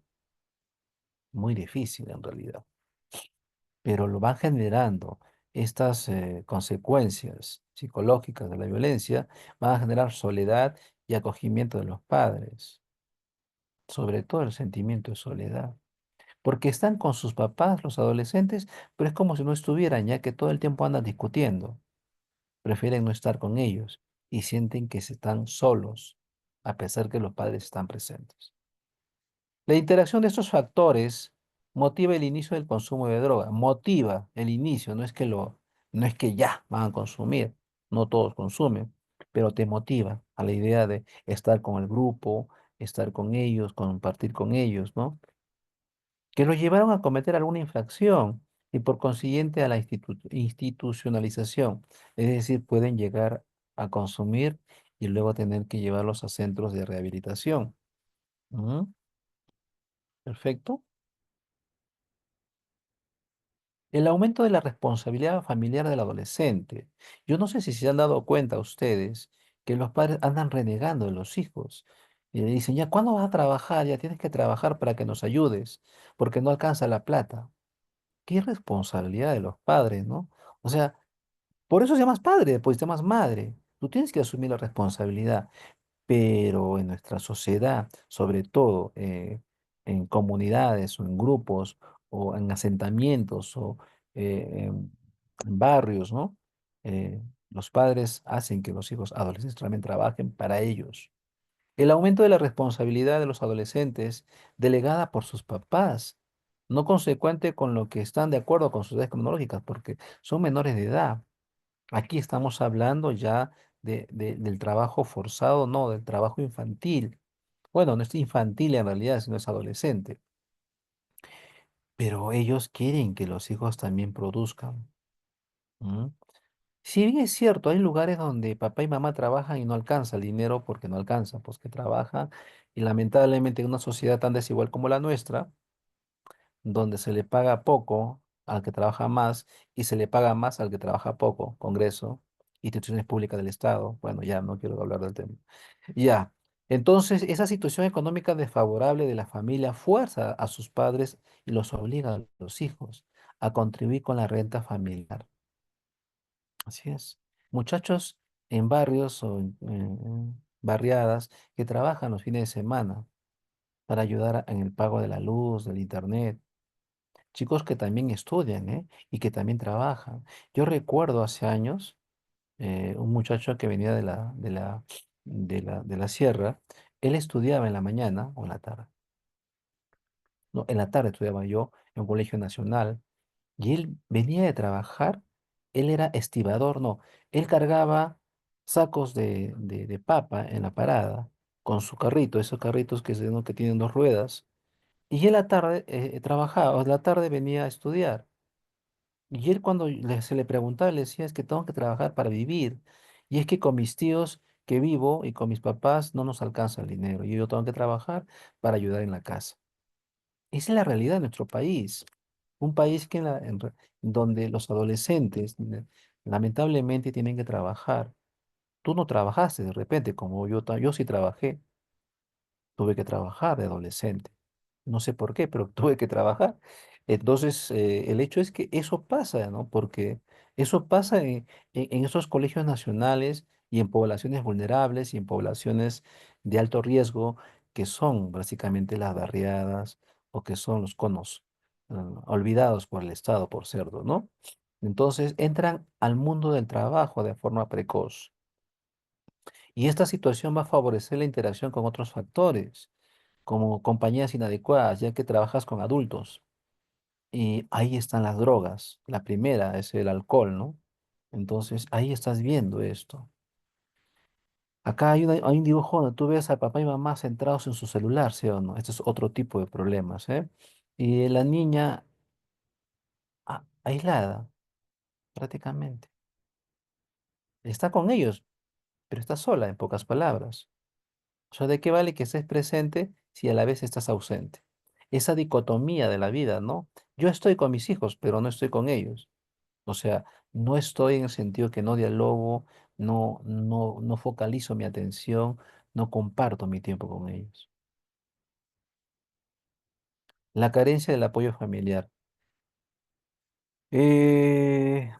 Speaker 1: muy difícil en realidad, pero lo van generando. Estas consecuencias psicológicas de la violencia van a generar soledad y acogimiento de los padres, sobre todo el sentimiento de soledad. Porque están con sus papás, los adolescentes, pero es como si no estuvieran, ya que todo el tiempo andan discutiendo. Prefieren no estar con ellos y sienten que se están solos, a pesar que los padres están presentes. La interacción de estos factores motiva el inicio del consumo de droga, motiva el inicio, no es que ya van a consumir, no todos consumen, pero te motiva a la idea de estar con el grupo, estar con ellos, compartir con ellos, ¿no? Que los llevaron a cometer alguna infracción y por consiguiente a la institucionalización. Es decir, pueden llegar a consumir y luego tener que llevarlos a centros de rehabilitación. ¿Mm? Perfecto. El aumento de la responsabilidad familiar del adolescente. Yo no sé si se han dado cuenta ustedes que los padres andan renegando de los hijos. Y le dicen, ya, ¿cuándo vas a trabajar? Ya tienes que trabajar para que nos ayudes, porque no alcanza la plata. Qué responsabilidad de los padres, ¿no? O sea, por eso te llamas padre, pues te llamas madre. Tú tienes que asumir la responsabilidad, pero en nuestra sociedad, sobre todo en comunidades o en grupos o en asentamientos o en barrios, ¿no? Los padres hacen que los hijos adolescentes también trabajen para ellos. El aumento de la responsabilidad de los adolescentes, delegada por sus papás, no consecuente con lo que están de acuerdo con sus edades cronológicas, porque son menores de edad. Aquí estamos hablando ya del trabajo forzado, no, del trabajo infantil. Bueno, no es infantil en realidad, sino es adolescente. Pero ellos quieren que los hijos también produzcan. ¿M? Si bien es cierto, hay lugares donde papá y mamá trabajan y no alcanza el dinero porque no alcanza, pues que trabajan y lamentablemente en una sociedad tan desigual como la nuestra, donde se le paga poco al que trabaja más y se le paga más al que trabaja poco, Congreso, instituciones públicas del Estado, bueno, ya no quiero hablar del tema. Ya, entonces esa situación económica desfavorable de la familia fuerza a sus padres y los obliga a los hijos a contribuir con la renta familiar. Así es. Muchachos en barrios o en barriadas que trabajan los fines de semana para ayudar en el pago de la luz, del internet. Chicos que también estudian, ¿eh? Y que también trabajan. Yo recuerdo hace años un muchacho que venía de la sierra. Él estudiaba en la mañana o en la tarde. No, en la tarde estudiaba yo en un colegio nacional. Y él venía de trabajar, él era estibador, no, él cargaba sacos de papa en la parada con su carrito, esos carritos que tienen dos ruedas, y él a la tarde trabajaba, o en la tarde venía a estudiar. Y él cuando se le preguntaba, le decía, es que tengo que trabajar para vivir. Y es que con mis tíos que vivo y con mis papás no nos alcanza el dinero, y yo tengo que trabajar para ayudar en la casa. Esa es la realidad de nuestro país. Un país que donde los adolescentes lamentablemente tienen que trabajar. Tú no trabajaste de repente, como yo, yo sí trabajé. Tuve que trabajar de adolescente. No sé por qué, pero tuve que trabajar. Entonces, el hecho es que eso pasa, ¿no? Porque eso pasa en esos colegios nacionales y en poblaciones vulnerables y en poblaciones de alto riesgo, que son básicamente las barriadas o que son los conos, olvidados por el Estado, por cierto, ¿no? Entonces, entran al mundo del trabajo de forma precoz. Y esta situación va a favorecer la interacción con otros factores, como compañías inadecuadas, ya que trabajas con adultos. Y ahí están las drogas. La primera es el alcohol, ¿no? Entonces, ahí estás viendo esto. Acá hay un dibujo donde tú ves a papá y mamá centrados en su celular, ¿sí o no? Este es otro tipo de problemas, ¿eh? Y la niña aislada, prácticamente. Está con ellos, pero está sola, en pocas palabras. O sea, ¿de qué vale que estés presente si a la vez estás ausente? Esa dicotomía de la vida, ¿no? Yo estoy con mis hijos, pero no estoy con ellos. O sea, no estoy en el sentido que no dialogo, no focalizo mi atención, no comparto mi tiempo con ellos. La carencia del apoyo familiar. Eh,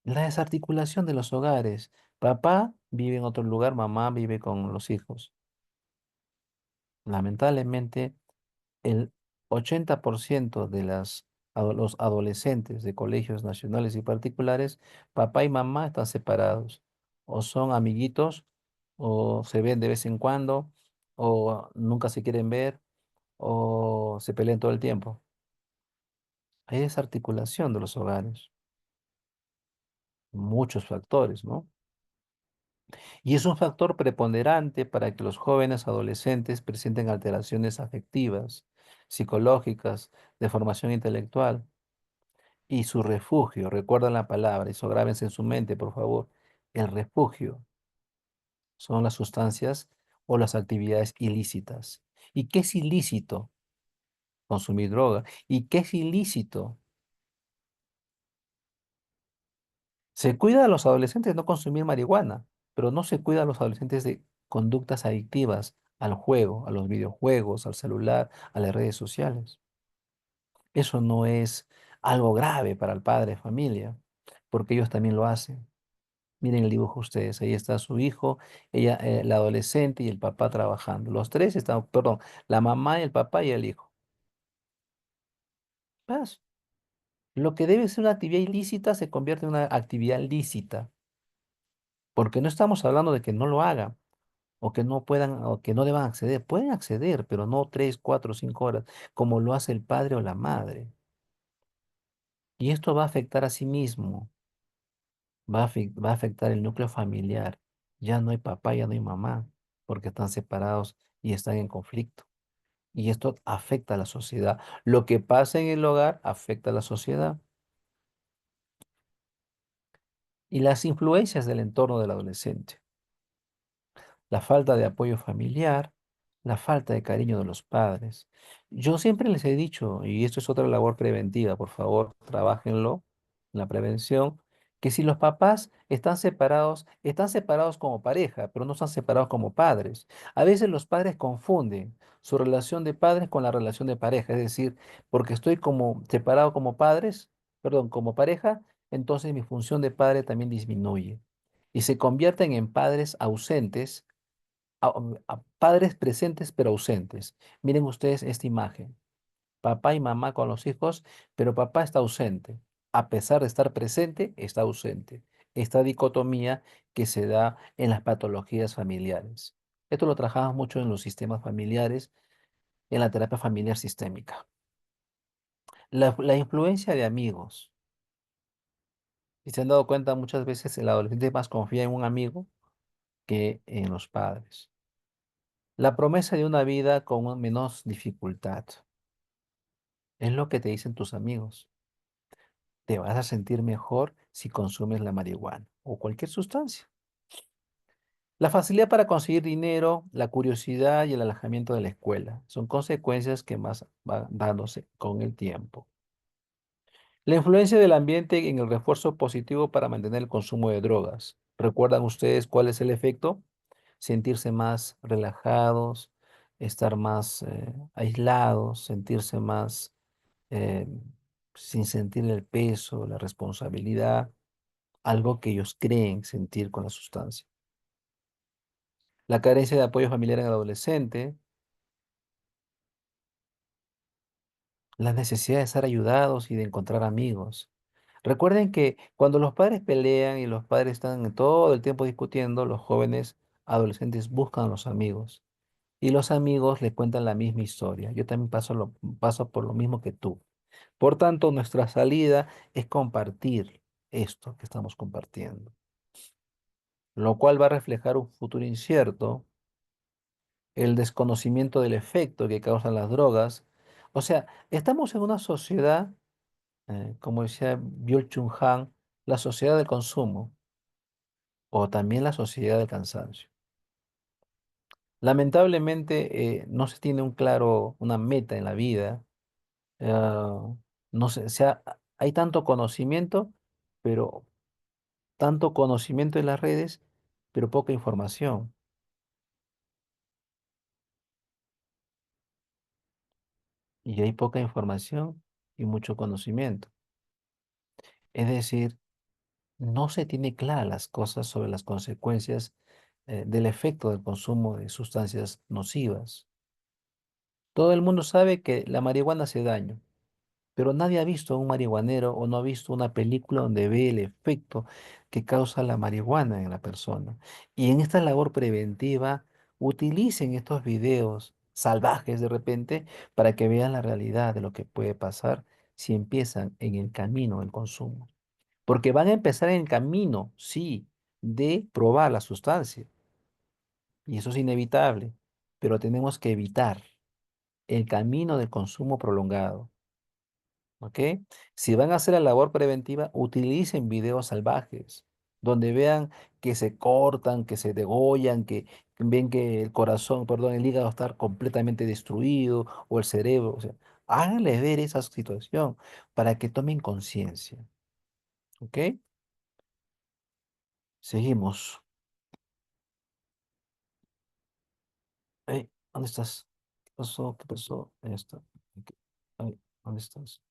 Speaker 1: la desarticulación de los hogares. Papá vive en otro lugar, mamá vive con los hijos. Lamentablemente, el 80% de los adolescentes de colegios nacionales y particulares, papá y mamá están separados, o son amiguitos, o se ven de vez en cuando, o nunca se quieren ver, o se pelean todo el tiempo. Hay desarticulación de los hogares, muchos factores, ¿no? Y es un factor preponderante para que los jóvenes adolescentes presenten alteraciones afectivas, psicológicas, de formación intelectual. Y su refugio, recuerdan la palabra, eso grábense en su mente, por favor. El refugio son las sustancias o las actividades ilícitas. ¿Y qué es ilícito? Consumir droga. ¿Y qué es ilícito? Se cuida a los adolescentes de no consumir marihuana, pero no se cuida a los adolescentes de conductas adictivas al juego, a los videojuegos, al celular, a las redes sociales. Eso no es algo grave para el padre de familia, porque ellos también lo hacen. Miren el dibujo ustedes, ahí está su hijo, ella, la adolescente y el papá trabajando. Los tres están, perdón, la mamá, el papá y el hijo. Paz. Lo que debe ser una actividad ilícita se convierte en una actividad lícita. Porque no estamos hablando de que no lo hagan o que no puedan o que no deban acceder. Pueden acceder, pero no 3, 4, 5 horas, como lo hace el padre o la madre. Y esto va a afectar a sí mismo, va a afectar el núcleo familiar. Ya no hay papá, ya no hay mamá, porque están separados y están en conflicto. Y esto afecta a la sociedad. Lo que pasa en el hogar afecta a la sociedad. Y las influencias del entorno del adolescente. La falta de apoyo familiar, la falta de cariño de los padres. Yo siempre les he dicho, y esto es otra labor preventiva, por favor, trabajenlo, la prevención, que si los papás están separados como pareja, pero no están separados como padres. A veces los padres confunden su relación de padres con la relación de pareja, es decir, porque estoy como separado como padres, perdón, como pareja, entonces mi función de padre también disminuye y se convierten en padres ausentes a padres presentes pero ausentes. Miren ustedes esta imagen. Papá y mamá con los hijos, pero papá está ausente. A pesar de estar presente, está ausente. Esta dicotomía que se da en las patologías familiares. Esto lo trabajamos mucho en los sistemas familiares, en la terapia familiar sistémica. La influencia de amigos. Si se han dado cuenta, muchas veces el adolescente más confía en un amigo que en los padres. La promesa de una vida con menos dificultad. Es lo que te dicen tus amigos. Te vas a sentir mejor si consumes la marihuana o cualquier sustancia. La facilidad para conseguir dinero, la curiosidad y el alejamiento de la escuela son consecuencias que más van dándose con el tiempo. La influencia del ambiente en el refuerzo positivo para mantener el consumo de drogas. ¿Recuerdan ustedes cuál es el efecto? Sentirse más relajados, estar más aislados, sentirse más eh, sin sentir el peso, la responsabilidad, algo que ellos creen sentir con la sustancia. La carencia de apoyo familiar en el adolescente, la necesidad de ser ayudados y de encontrar amigos. Recuerden que cuando los padres pelean y los padres están todo el tiempo discutiendo, los jóvenes adolescentes buscan a los amigos y los amigos le cuentan la misma historia. Yo también paso por lo mismo que tú. Por tanto, nuestra salida es compartir esto que estamos compartiendo, lo cual va a reflejar un futuro incierto, el desconocimiento del efecto que causan las drogas. O sea, estamos en una sociedad, como decía Byul-Chul Han, la sociedad del consumo o también la sociedad del cansancio. Lamentablemente, no se tiene una meta en la vida. No sé, o sea, hay tanto conocimiento, pero tanto conocimiento en las redes, pero poca información. Y hay poca información y mucho conocimiento. Es decir, no se tiene claras las cosas sobre las consecuencias del efecto del consumo de sustancias nocivas. Todo el mundo sabe que la marihuana hace daño, pero nadie ha visto a un marihuanero o no ha visto una película donde ve el efecto que causa la marihuana en la persona. Y en esta labor preventiva, utilicen estos videos salvajes de repente para que vean la realidad de lo que puede pasar si empiezan en el camino del consumo. Porque van a empezar en el camino, sí, de probar la sustancia. Y eso es inevitable, pero tenemos que evitar el camino del consumo prolongado. ¿Ok? Si van a hacer la labor preventiva, utilicen videos salvajes, donde vean que se cortan, que se degollan, que ven que el corazón, perdón, el hígado está completamente destruido o el cerebro. O sea, háganles ver esa situación para que tomen conciencia. ¿Ok? Seguimos. ¿Dónde estás? ¿Qué pasó? ¿Qué pasó? Ahí está. Ok. Ay, ¿dónde estás?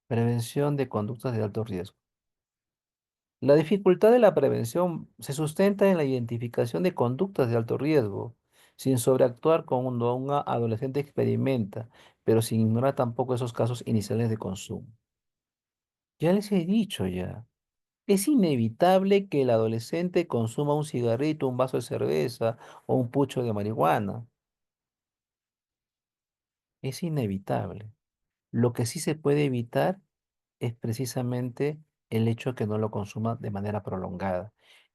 Speaker 1: Prevención de conductas de alto riesgo. La dificultad de la prevención se sustenta en la identificación de conductas de alto riesgo, sin sobreactuar cuando un adolescente experimenta, pero sin ignorar tampoco esos casos iniciales de consumo. Ya les he dicho ya, Es inevitable que el adolescente consuma un cigarrito, un vaso de cerveza o un pucho de marihuana. Es inevitable. Lo que sí se puede evitar es precisamente el hecho de que no lo consuma de manera prolongada.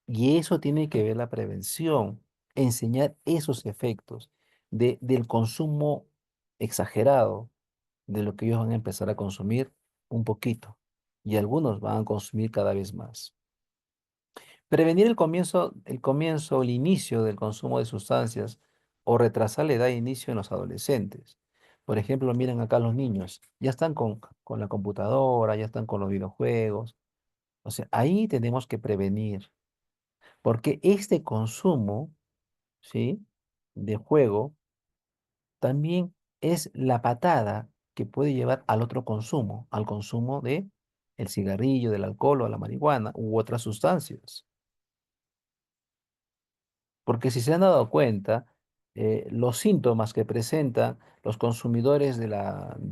Speaker 1: Y eso tiene que ver la prevención, enseñar esos efectos del consumo exagerado, de lo que ellos van a empezar a consumir un poquito. Y algunos van a consumir cada vez más. Prevenir el inicio del consumo de sustancias o retrasar la edad de inicio en los adolescentes. Por ejemplo, miren acá los niños, ya están con la computadora, ya están con los videojuegos. O sea, ahí tenemos que prevenir, porque este consumo, ¿sí? De juego también es la patada que puede llevar al otro consumo, al consumo de el cigarrillo, del alcohol o la marihuana u otras sustancias. Porque si se han dado cuenta, los síntomas que presentan los consumidores de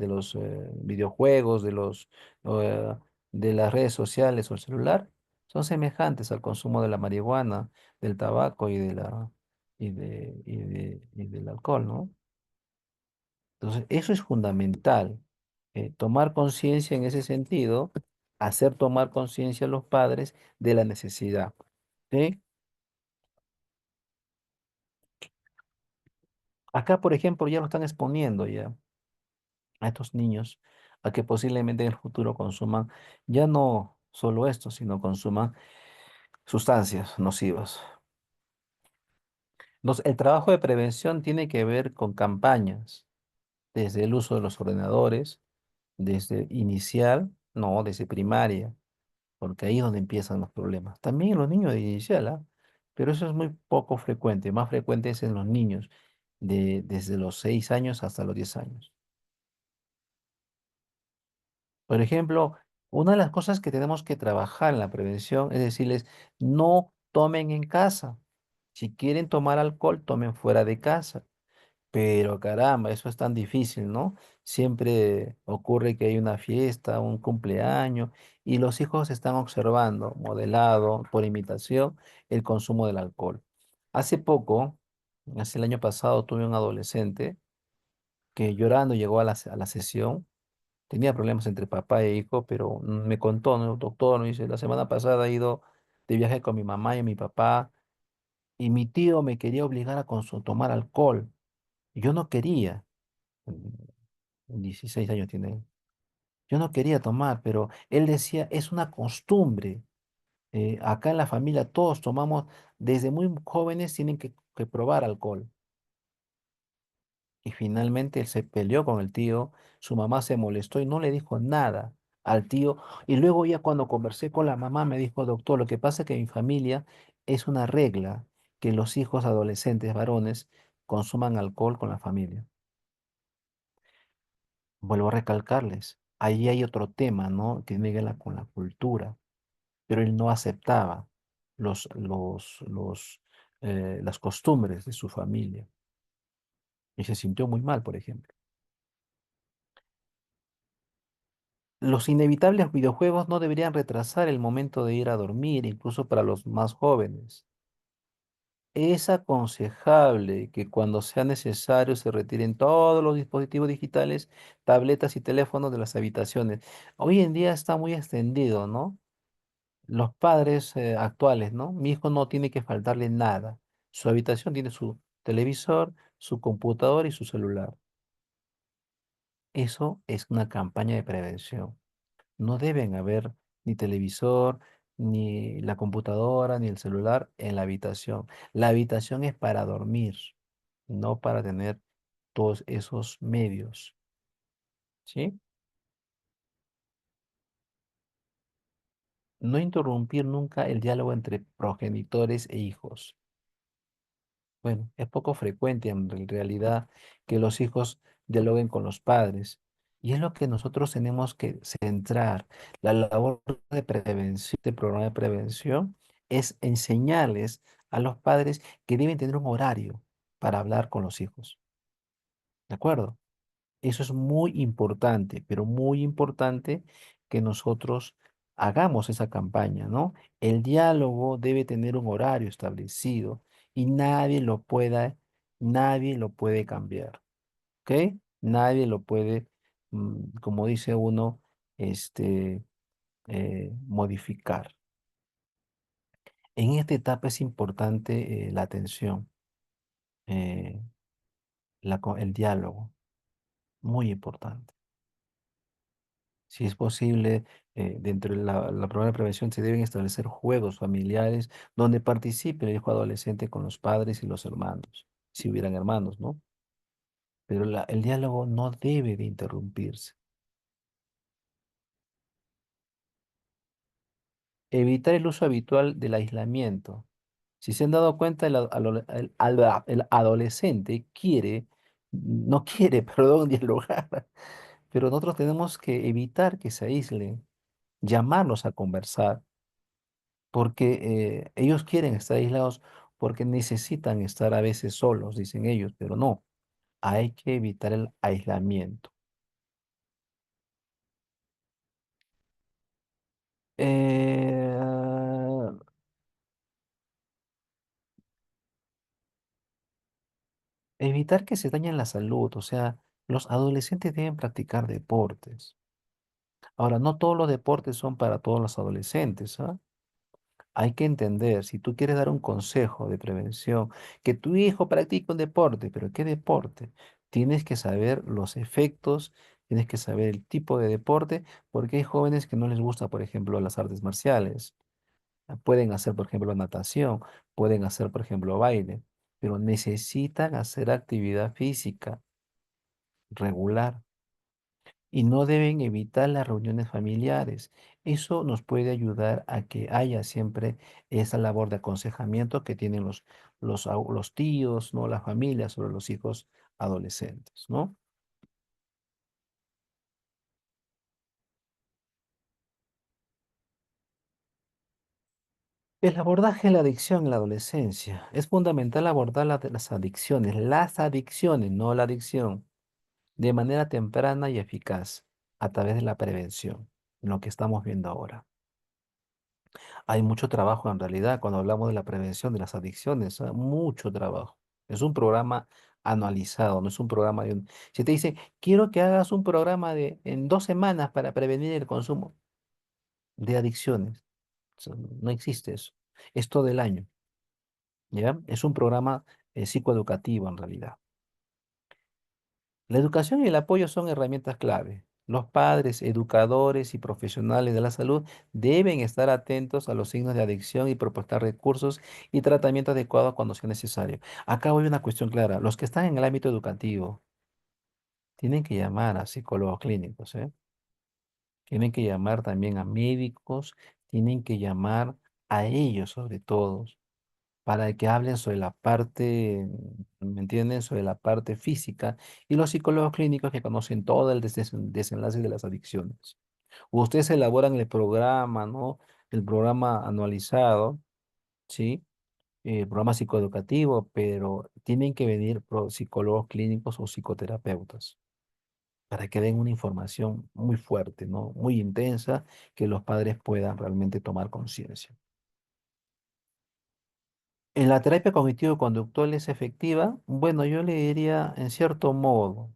Speaker 1: los videojuegos, eh, de las redes sociales o el celular, son semejantes al consumo de la marihuana, del tabaco y del alcohol, ¿no? Entonces, eso es fundamental, tomar conciencia en ese sentido, hacer tomar conciencia a los padres de la necesidad. ¿Sí? Acá, por ejemplo, ya lo están exponiendo ya a estos niños a que posiblemente en el futuro consuman ya no solo esto, sino consuman sustancias nocivas. Entonces, el trabajo de prevención tiene que ver con campañas, desde el uso de los ordenadores, desde inicial, no, desde primaria, porque ahí es donde empiezan los problemas. También en los niños de inicial, ¿ah? Pero eso es muy poco frecuente, más frecuente es en los niños desde los 6 años hasta los 10 años. Por ejemplo, una de las cosas que tenemos que trabajar en la prevención es decirles, no tomen en casa. Si quieren tomar alcohol, tomen fuera de casa. Pero caramba, eso es tan difícil, ¿no? Siempre ocurre que hay una fiesta, un cumpleaños, y los hijos están observando, modelado por imitación, el consumo del alcohol. Hace poco, hace el año pasado, tuve un adolescente que llorando llegó a a la sesión. Tenía problemas entre papá e hijo, pero me contó, ¿no? Doctor, me dice, la semana pasada he ido de viaje con mi mamá y mi papá, y mi tío me quería obligar a tomar alcohol. Y yo no quería. mm, 16 años tiene él. Yo no quería tomar, pero él decía, es una costumbre. Acá en la familia todos tomamos, desde muy jóvenes tienen que probar alcohol. Y finalmente él se peleó con el tío, su mamá se molestó y no le dijo nada al tío. Y luego ya cuando conversé con la mamá me dijo, doctor, lo que pasa es que en mi familia es una regla que los hijos adolescentes varones consuman alcohol con la familia. Vuelvo a recalcarles, ahí hay otro tema, ¿no? Que tiene que ver con la cultura, pero él no aceptaba las costumbres de su familia y se sintió muy mal, por ejemplo. Los inevitables videojuegos no deberían retrasar el momento de ir a dormir, incluso para los más jóvenes. Es aconsejable que cuando sea necesario se retiren todos los dispositivos digitales, tabletas y teléfonos de las habitaciones. Hoy en día está muy extendido, ¿no? Los padres actuales, ¿no? Mi hijo no tiene que faltarle nada. Su habitación tiene su televisor, su computador y su celular. Eso es una campaña de prevención. No deben haber ni televisor, ni la computadora, ni el celular en la habitación. La habitación es para dormir, no para tener todos esos medios, ¿sí? No interrumpir nunca el diálogo entre progenitores e hijos. Bueno, es poco frecuente en realidad que los hijos dialoguen con los padres. Y es lo que nosotros tenemos que centrar. La labor de prevención, de programa de prevención, es enseñarles a los padres que deben tener un horario para hablar con los hijos. ¿De acuerdo? Eso es muy importante, pero muy importante que nosotros Hagamos esa campaña, ¿no? El diálogo debe tener un horario establecido y nadie lo puede cambiar, ¿ok? Nadie lo puede, como dice uno, este, modificar. En esta etapa es importante la atención, eh, el diálogo, muy importante. Si es posible, dentro de la programa de prevención se deben establecer juegos familiares donde participe el hijo adolescente con los padres y los hermanos, si hubieran hermanos, ¿no? Pero el diálogo no debe de interrumpirse. Evitar el uso habitual del aislamiento. Si se han dado cuenta, el adolescente no quiere, perdón, dialogar, pero nosotros tenemos que evitar que se aíslen, llamarlos a conversar porque ellos quieren estar aislados porque necesitan estar a veces solos, dicen ellos, pero no, hay que evitar el aislamiento. Eh, Evitar que se dañe la salud, o sea, los adolescentes deben practicar deportes. Ahora, no todos los deportes son para todos los adolescentes, ¿ah? Hay que entender, si tú quieres dar un consejo de prevención, que tu hijo practique un deporte, pero ¿qué deporte? Tienes que saber los efectos, tienes que saber el tipo de deporte, porque hay jóvenes que no les gusta, por ejemplo, las artes marciales. Pueden hacer, por ejemplo, natación, pueden hacer, por ejemplo, baile, pero necesitan hacer actividad física regular y no deben evitar las reuniones familiares. Eso nos puede ayudar a que haya siempre esa labor de aconsejamiento que tienen los tíos, ¿no? La familia sobre los hijos adolescentes, ¿no? El abordaje de la adicción en la adolescencia. Es fundamental abordar las adicciones, no la adicción, de manera temprana y eficaz a través de la prevención, lo que estamos viendo ahora. Hay mucho trabajo en realidad cuando hablamos de la prevención de las adicciones, mucho trabajo. Es un programa anualizado, no es un programa de un... Si te dicen, quiero que hagas un programa en 2 semanas para prevenir el consumo de adicciones, no existe eso. Es todo el año, ¿ya? Es un programa psicoeducativo en realidad. La educación y el apoyo son herramientas clave. Los padres, educadores y profesionales de la salud deben estar atentos a los signos de adicción y proporcionar recursos y tratamiento adecuado cuando sea necesario. Acá hay una cuestión clara. Los que están en el ámbito educativo tienen que llamar a psicólogos clínicos, ¿eh? Tienen que llamar también a médicos, tienen que llamar a ellos sobre todo para que hablen sobre la parte, ¿me entienden? Sobre la parte física y los psicólogos clínicos que conocen todo el desenlace de las adicciones. Ustedes elaboran el programa, ¿no? El programa anualizado, ¿sí? El programa psicoeducativo, pero tienen que venir psicólogos clínicos o psicoterapeutas para que den una información muy fuerte, ¿no? Muy intensa, que los padres puedan realmente tomar conciencia. ¿En la terapia cognitivo-conductual es efectiva? Bueno, yo le diría en cierto modo,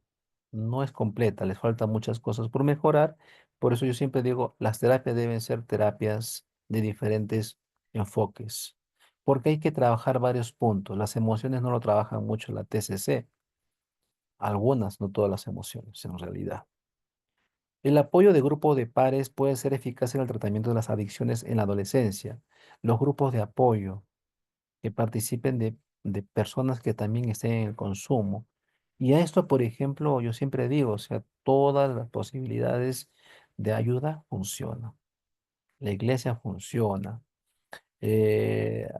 Speaker 1: no es completa, les faltan muchas cosas por mejorar. Por eso yo siempre digo, las terapias deben ser terapias de diferentes enfoques, porque hay que trabajar varios puntos. Las emociones no lo trabajan mucho la TCC, algunas, no todas las emociones en realidad. El apoyo de grupos de pares puede ser eficaz en el tratamiento de las adicciones en la adolescencia. Los grupos de apoyo que participen de personas que también estén en el consumo. Y a esto, por ejemplo, yo siempre digo, o sea, todas las posibilidades de ayuda funcionan. La iglesia funciona.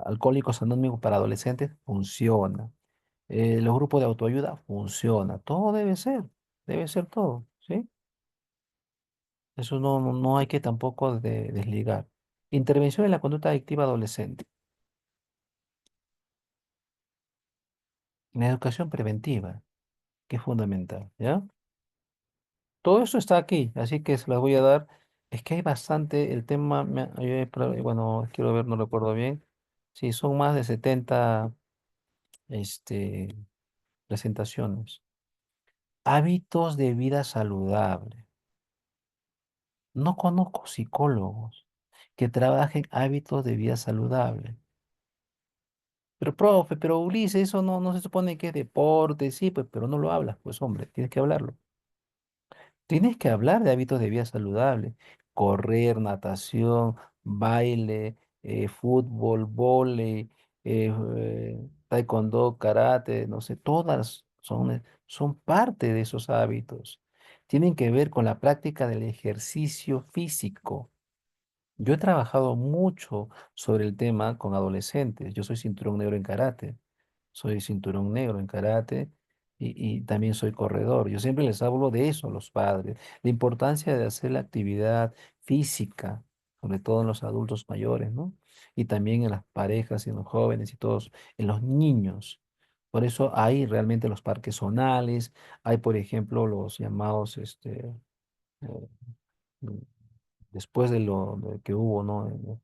Speaker 1: Alcohólicos Anónimos para adolescentes funciona. Los grupos de autoayuda funciona. Todo debe ser todo, ¿sí? Eso no hay que tampoco desligar. Intervención en la conducta adictiva adolescente. La educación preventiva, que es fundamental, ¿ya? Todo eso está aquí, así que se las voy a dar. Es que hay bastante, el tema, bueno, quiero ver, no recuerdo bien. Sí, son más de 70 este, presentaciones. Hábitos de vida saludable. No conozco psicólogos que trabajen hábitos de vida saludable. Pero, profe, pero Ulises, eso no se supone que es deporte, sí, pues, pero no lo hablas, pues, hombre, tienes que hablarlo. Tienes que hablar de hábitos de vida saludable. Correr, natación, baile, fútbol, vóley, taekwondo, karate, no sé, todas son parte de esos hábitos. Tienen que ver con la práctica del ejercicio físico. Yo he trabajado mucho sobre el tema con adolescentes. Yo soy cinturón negro en karate. Soy cinturón negro en karate y también soy corredor. Yo siempre les hablo de eso a los padres, la importancia de hacer la actividad física, sobre todo en los adultos mayores, ¿no? Y también en las parejas y en los jóvenes y todos, en los niños. Por eso hay realmente los parques zonales, hay, por ejemplo, los llamados, eh, después de lo que hubo, ¿no?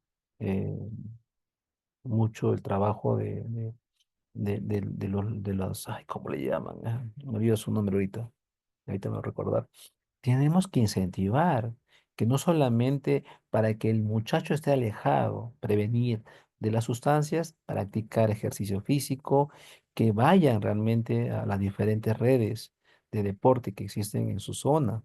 Speaker 1: Mucho el trabajo de los, ay, ¿cómo le llaman? Me olvido su nombre ahorita me voy a recordar. Tenemos que incentivar que no solamente para que el muchacho esté alejado, prevenir de las sustancias, practicar ejercicio físico, que vayan realmente a las diferentes redes de deporte que existen en su zona.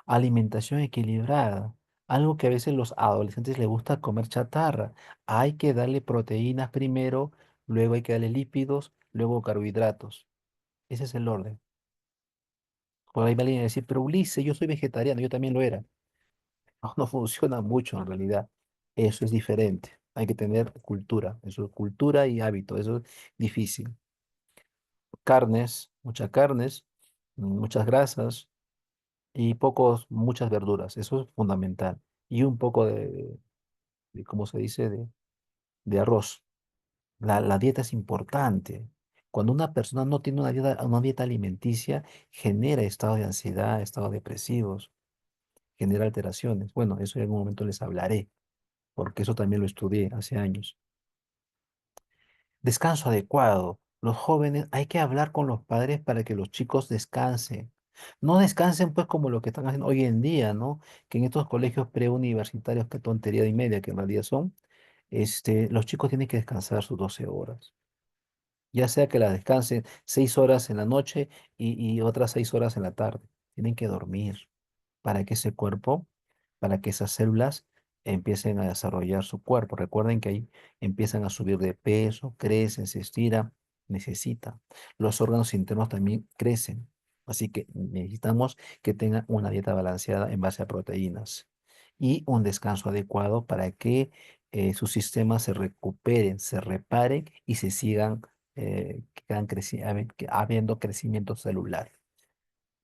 Speaker 1: Alimentación equilibrada, algo que a veces los adolescentes les gusta comer chatarra. Hay que darle proteínas primero, luego hay que darle lípidos, luego carbohidratos. Ese es el orden. Por ahí va alguien a decir, pero Ulises, yo soy vegetariano, yo también lo era. No, no funciona mucho en realidad. Eso es diferente. Hay que tener cultura. Eso es cultura y hábito. Eso es difícil. Carnes, muchas grasas y muchas verduras. Eso es fundamental. Y un poco ¿cómo se dice? De arroz. La dieta es importante. Cuando una persona no tiene una dieta alimenticia, genera estados de ansiedad, estados depresivos, genera alteraciones. Bueno, eso en algún momento les hablaré, porque eso también lo estudié hace años. Descanso adecuado. Los jóvenes, hay que hablar con los padres para que los chicos descansen. No descansen pues como lo que están haciendo hoy en día, ¿no? Que en estos colegios preuniversitarios, qué tontería y media que en realidad son, los chicos tienen que descansar sus 12 horas. Ya sea que la descansen 6 horas en la noche y otras 6 horas en la tarde. Tienen que dormir para que ese cuerpo, para que esas células empiecen a desarrollar su cuerpo. Recuerden que ahí empiezan a subir de peso, crecen, se estiran, necesitan. Los órganos internos también crecen. Así que necesitamos que tengan una dieta balanceada en base a proteínas y un descanso adecuado para que sus sistemas se recuperen, se reparen y se sigan habiendo crecimiento celular.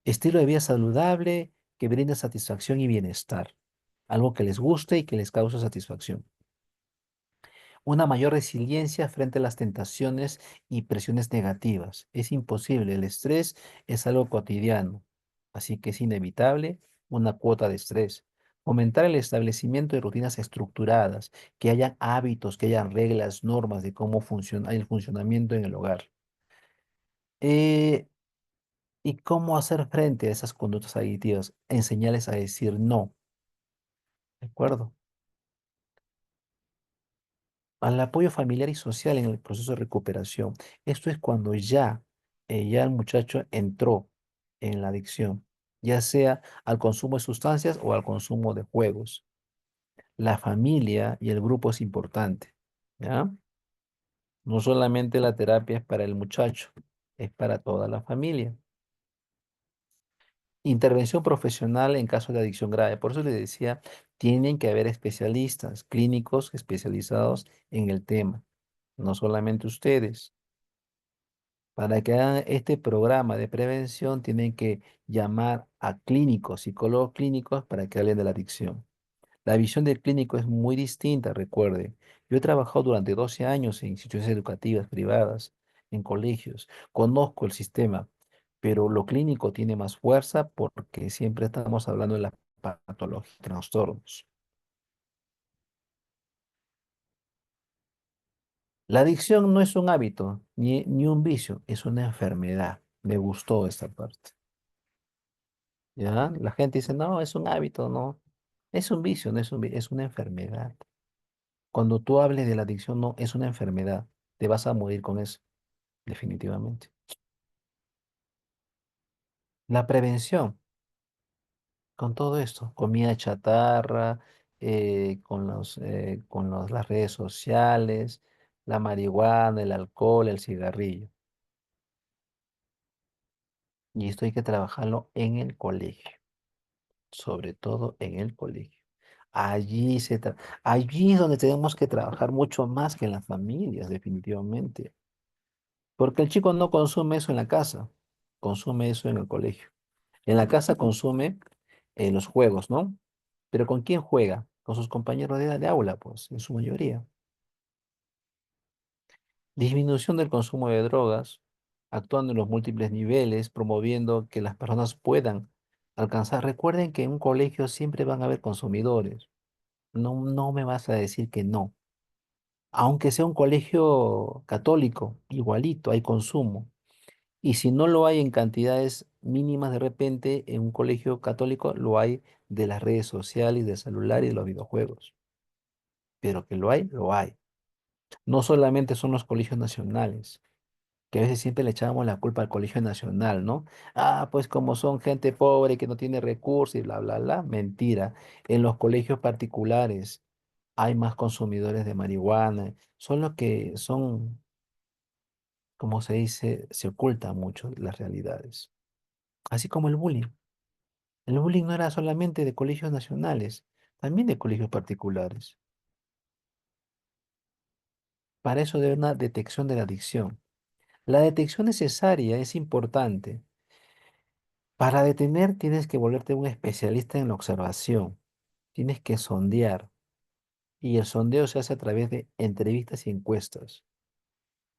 Speaker 1: Estilo de vida saludable que brinda satisfacción y bienestar. Algo que les guste y que les cause satisfacción. Una mayor resiliencia frente a las tentaciones y presiones negativas. Es imposible, el estrés es algo cotidiano, así que es inevitable una cuota de estrés. Fomentar el establecimiento de rutinas estructuradas, que hayan hábitos, que hayan reglas, normas de cómo funciona el funcionamiento en el hogar. Eh, ¿Y cómo hacer frente a esas conductas adictivas? Enseñarles a decir no, ¿de acuerdo? Al apoyo familiar y social en el proceso de recuperación. Esto es cuando ya el muchacho entró en la adicción, ya sea al consumo de sustancias o al consumo de juegos. La familia y el grupo es importante, ¿ya? No solamente la terapia es para el muchacho, es para toda la familia. Intervención profesional en caso de adicción grave. Por eso les decía, tienen que haber especialistas, clínicos especializados en el tema, no solamente ustedes. Para que hagan este programa de prevención, tienen que llamar a clínicos, psicólogos clínicos, para que hablen de la adicción. La visión del clínico es muy distinta, recuerde. Yo he trabajado durante 12 años en instituciones educativas privadas, en colegios. Conozco el sistema, pero lo clínico tiene más fuerza porque siempre estamos hablando de las patologías, trastornos. La adicción no es un hábito ni un vicio, es una enfermedad. Me gustó esta parte. ¿Ya? La gente dice, no, es un hábito, no. Es un vicio, no es un vicio, es una enfermedad. Cuando tú hables de la adicción, no, es una enfermedad. Te vas a morir con eso, definitivamente. La prevención, con todo esto, comida chatarra, las redes sociales, la marihuana, el alcohol, el cigarrillo. Y esto hay que trabajarlo en el colegio, sobre todo en el colegio. Allí es donde tenemos que trabajar mucho más que en las familias, definitivamente. Porque el chico no consume eso en la casa, consume eso en el colegio. En la casa consume los juegos, ¿no? Pero ¿con quién juega? Con sus compañeros de aula, pues, en su mayoría. Disminución del consumo de drogas, actuando en los múltiples niveles, promoviendo que las personas puedan alcanzar. Recuerden que en un colegio siempre van a haber consumidores. No, no me vas a decir que no. Aunque sea un colegio católico, igualito, hay consumo. Y si no lo hay en cantidades mínimas de repente, en un colegio católico lo hay de las redes sociales, del celular y de los videojuegos. Pero que lo hay, lo hay. No solamente son los colegios nacionales, que a veces siempre le echamos la culpa al colegio nacional, ¿no? Ah, pues como son gente pobre que no tiene recursos y bla, bla, bla. Mentira. En los colegios particulares hay más consumidores de marihuana. Son los que son, como se dice, se ocultan mucho las realidades. Así como el bullying. El bullying no era solamente de colegios nacionales, también de colegios particulares. Para eso debe una detección de la adicción. La detección necesaria es importante. Para detener tienes que volverte un especialista en la observación. Tienes que sondear. Y el sondeo se hace a través de entrevistas y encuestas,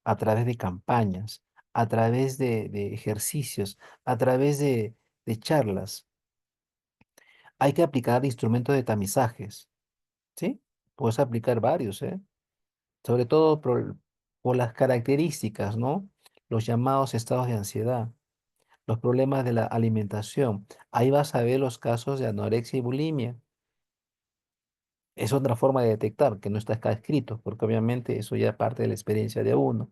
Speaker 1: a través de campañas, a través de ejercicios, a través de charlas. Hay que aplicar instrumentos de tamizajes, ¿sí? Puedes aplicar varios, ¿eh? Sobre todo por las características, ¿no? Los llamados estados de ansiedad, los problemas de la alimentación. Ahí vas a ver los casos de anorexia y bulimia. Es otra forma de detectar que no está acá escrito, porque obviamente eso ya parte de la experiencia de uno.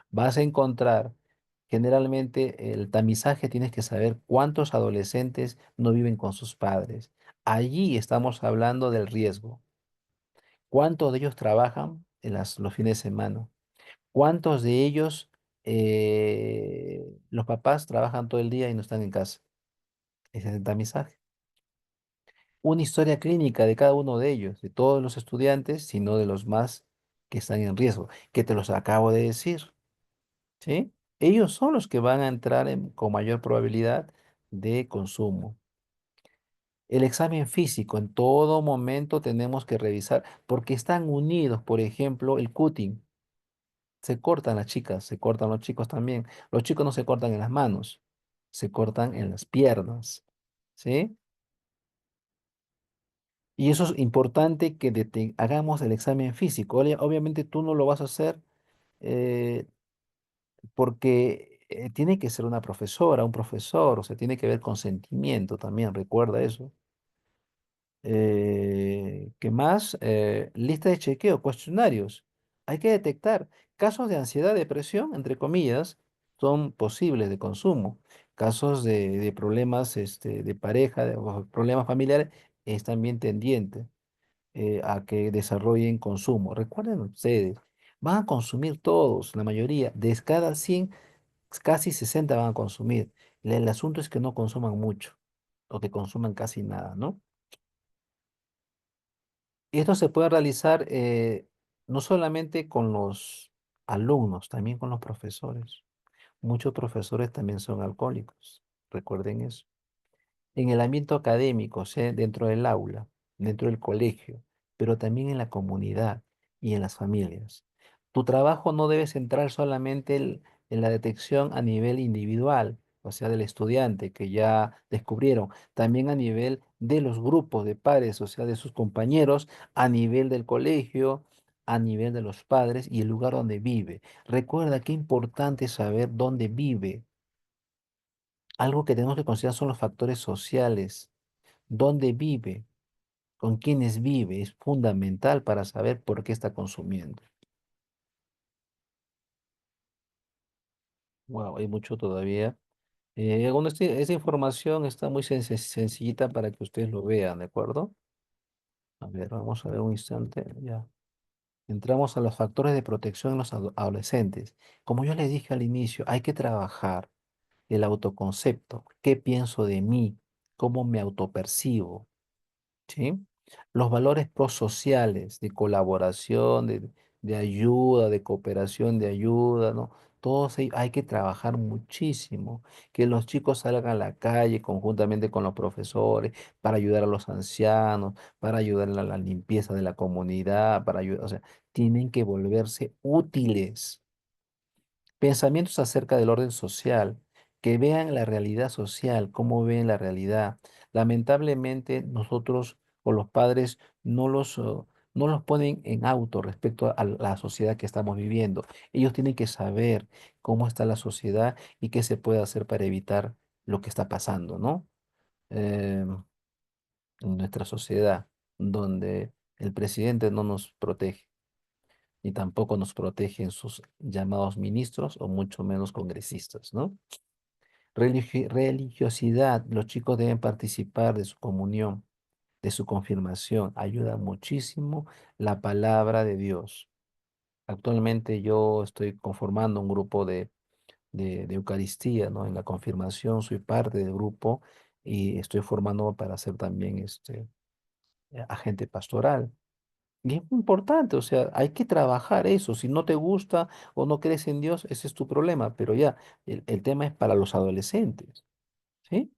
Speaker 1: Vas a encontrar, generalmente el tamizaje tienes que saber cuántos adolescentes no viven con sus padres. Allí estamos hablando del riesgo. ¿Cuántos de ellos trabajan en los fines de semana? ¿Cuántos de ellos, los papás trabajan todo el día y no están en casa? Ese es el tamizaje. Una historia clínica de cada uno de ellos, de todos los estudiantes, sino de los más que están en riesgo, que te los acabo de decir, ¿sí? Ellos son los que van a entrar con mayor probabilidad de consumo. El examen físico, en todo momento tenemos que revisar, porque están unidos, por ejemplo, el cutting. Se cortan las chicas, se cortan los chicos también. Los chicos no se cortan en las manos, se cortan en las piernas, ¿sí? Y eso es importante que hagamos el examen físico. Obviamente tú no lo vas a hacer eh, porque tiene que ser una profesora, un profesor, o sea, tiene que haber consentimiento también, recuerda eso. ¿Qué más? Lista de chequeo, cuestionarios. Hay que detectar casos de ansiedad, depresión, entre comillas, son posibles de consumo. Casos de problemas de pareja, o problemas familiares, es también tendiente a que desarrollen consumo. Recuerden ustedes, van a consumir todos, la mayoría, de cada 100 casi 60 van a consumir. El asunto es que no consuman mucho o que consuman casi nada, ¿no? Y esto se puede realizar no solamente con los alumnos, también con los profesores. Muchos profesores también son alcohólicos. Recuerden eso. En el ámbito académico, o sea, dentro del aula, dentro del colegio, pero también en la comunidad y en las familias. Tu trabajo no debe centrar solamente en la detección a nivel individual, o sea, del estudiante que ya descubrieron, también a nivel de los grupos de pares, o sea, de sus compañeros, a nivel del colegio, a nivel de los padres y el lugar donde vive. Recuerda qué importante es saber dónde vive. Algo que tenemos que considerar son los factores sociales. ¿Dónde vive? ¿Con quiénes vive? Es fundamental para saber por qué está consumiendo. Wow, hay mucho todavía. Bueno, esta información está muy sencillita para que ustedes lo vean, ¿de acuerdo? A ver, vamos a ver un instante. Ya. Entramos a los factores de protección en los adolescentes. Como yo les dije al inicio, hay que trabajar el autoconcepto. ¿Qué pienso de mí? ¿Cómo me autopercibo? ¿Sí? Los valores prosociales de colaboración, de ayuda, de cooperación, de ayuda, ¿no? Todos ellos hay que trabajar muchísimo, que los chicos salgan a la calle conjuntamente con los profesores para ayudar a los ancianos, para ayudar a la limpieza de la comunidad, para ayudar, o sea, tienen que volverse útiles. Pensamientos acerca del orden social, que vean la realidad social, cómo ven la realidad. Lamentablemente, nosotros o los padres no los ponen en auto respecto a la sociedad que estamos viviendo. Ellos tienen que saber cómo está la sociedad y qué se puede hacer para evitar lo que está pasando, ¿no? En nuestra sociedad, donde el presidente no nos protege ni tampoco nos protegen sus llamados ministros o mucho menos congresistas, ¿no? Religiosidad, los chicos deben participar de su comunión, de su confirmación, ayuda muchísimo la palabra de Dios. Actualmente yo estoy conformando un grupo de Eucaristía, ¿no? En la confirmación soy parte del grupo y estoy formando para ser también agente pastoral. Y es muy importante, o sea, hay que trabajar eso. Si no te gusta o no crees en Dios, ese es tu problema. Pero ya, el tema es para los adolescentes, ¿sí?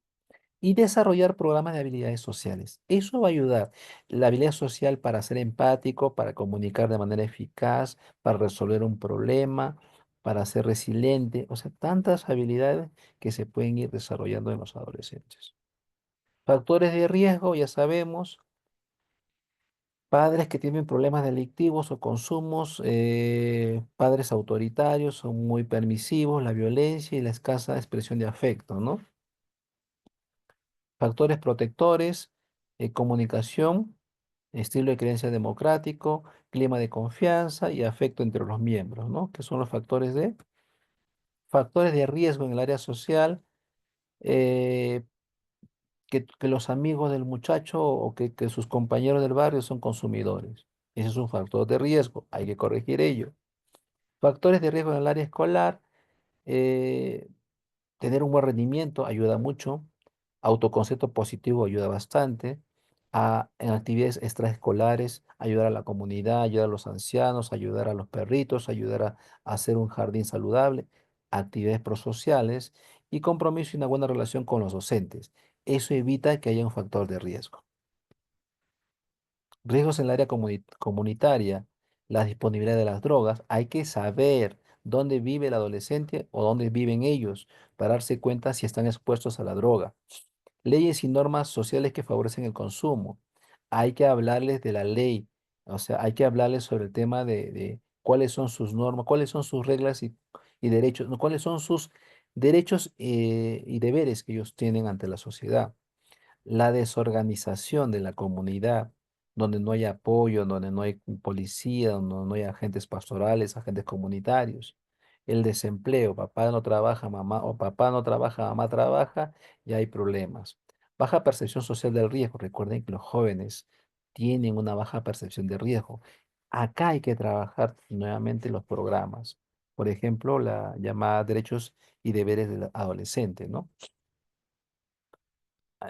Speaker 1: Y desarrollar programas de habilidades sociales. Eso va a ayudar. La habilidad social para ser empático, para comunicar de manera eficaz, para resolver un problema, para ser resiliente. O sea, tantas habilidades que se pueden ir desarrollando en los adolescentes. Factores de riesgo, ya sabemos. Padres que tienen problemas delictivos o consumos, padres autoritarios, son muy permisivos, la violencia y la escasa expresión de afecto, ¿no? Factores protectores, comunicación, estilo de creencia democrático, clima de confianza y afecto entre los miembros, ¿no? Que son los factores de riesgo en el área social, eh, que los amigos del muchacho o que sus compañeros del barrio son consumidores. Ese es un factor de riesgo, hay que corregir ello. Factores de riesgo en el área escolar, eh, tener un buen rendimiento ayuda mucho, autoconcepto positivo ayuda bastante, en actividades extraescolares, ayudar a la comunidad, ayudar a los ancianos, ayudar a los perritos, ayudar a hacer un jardín saludable, actividades prosociales y compromiso y una buena relación con los docentes. Eso evita que haya un factor de riesgo. Riesgos en el área comunitaria, la disponibilidad de las drogas. Hay que saber dónde vive el adolescente o dónde viven ellos para darse cuenta si están expuestos a la droga. Leyes y normas sociales que favorecen el consumo. Hay que hablarles de la ley, o sea, hay que hablarles sobre el tema de cuáles son sus normas, cuáles son sus reglas y derechos, no, cuáles son sus derechos y deberes que ellos tienen ante la sociedad. La desorganización de la comunidad, donde no hay apoyo, donde no hay policía, donde no hay agentes pastorales, agentes comunitarios. El desempleo, papá no trabaja, mamá, o papá no trabaja, mamá trabaja, y hay problemas. Baja percepción social del riesgo. Recuerden que los jóvenes tienen una baja percepción de riesgo. Acá hay que trabajar nuevamente los programas. Por ejemplo, la llamada derechos y deberes del adolescente, ¿no?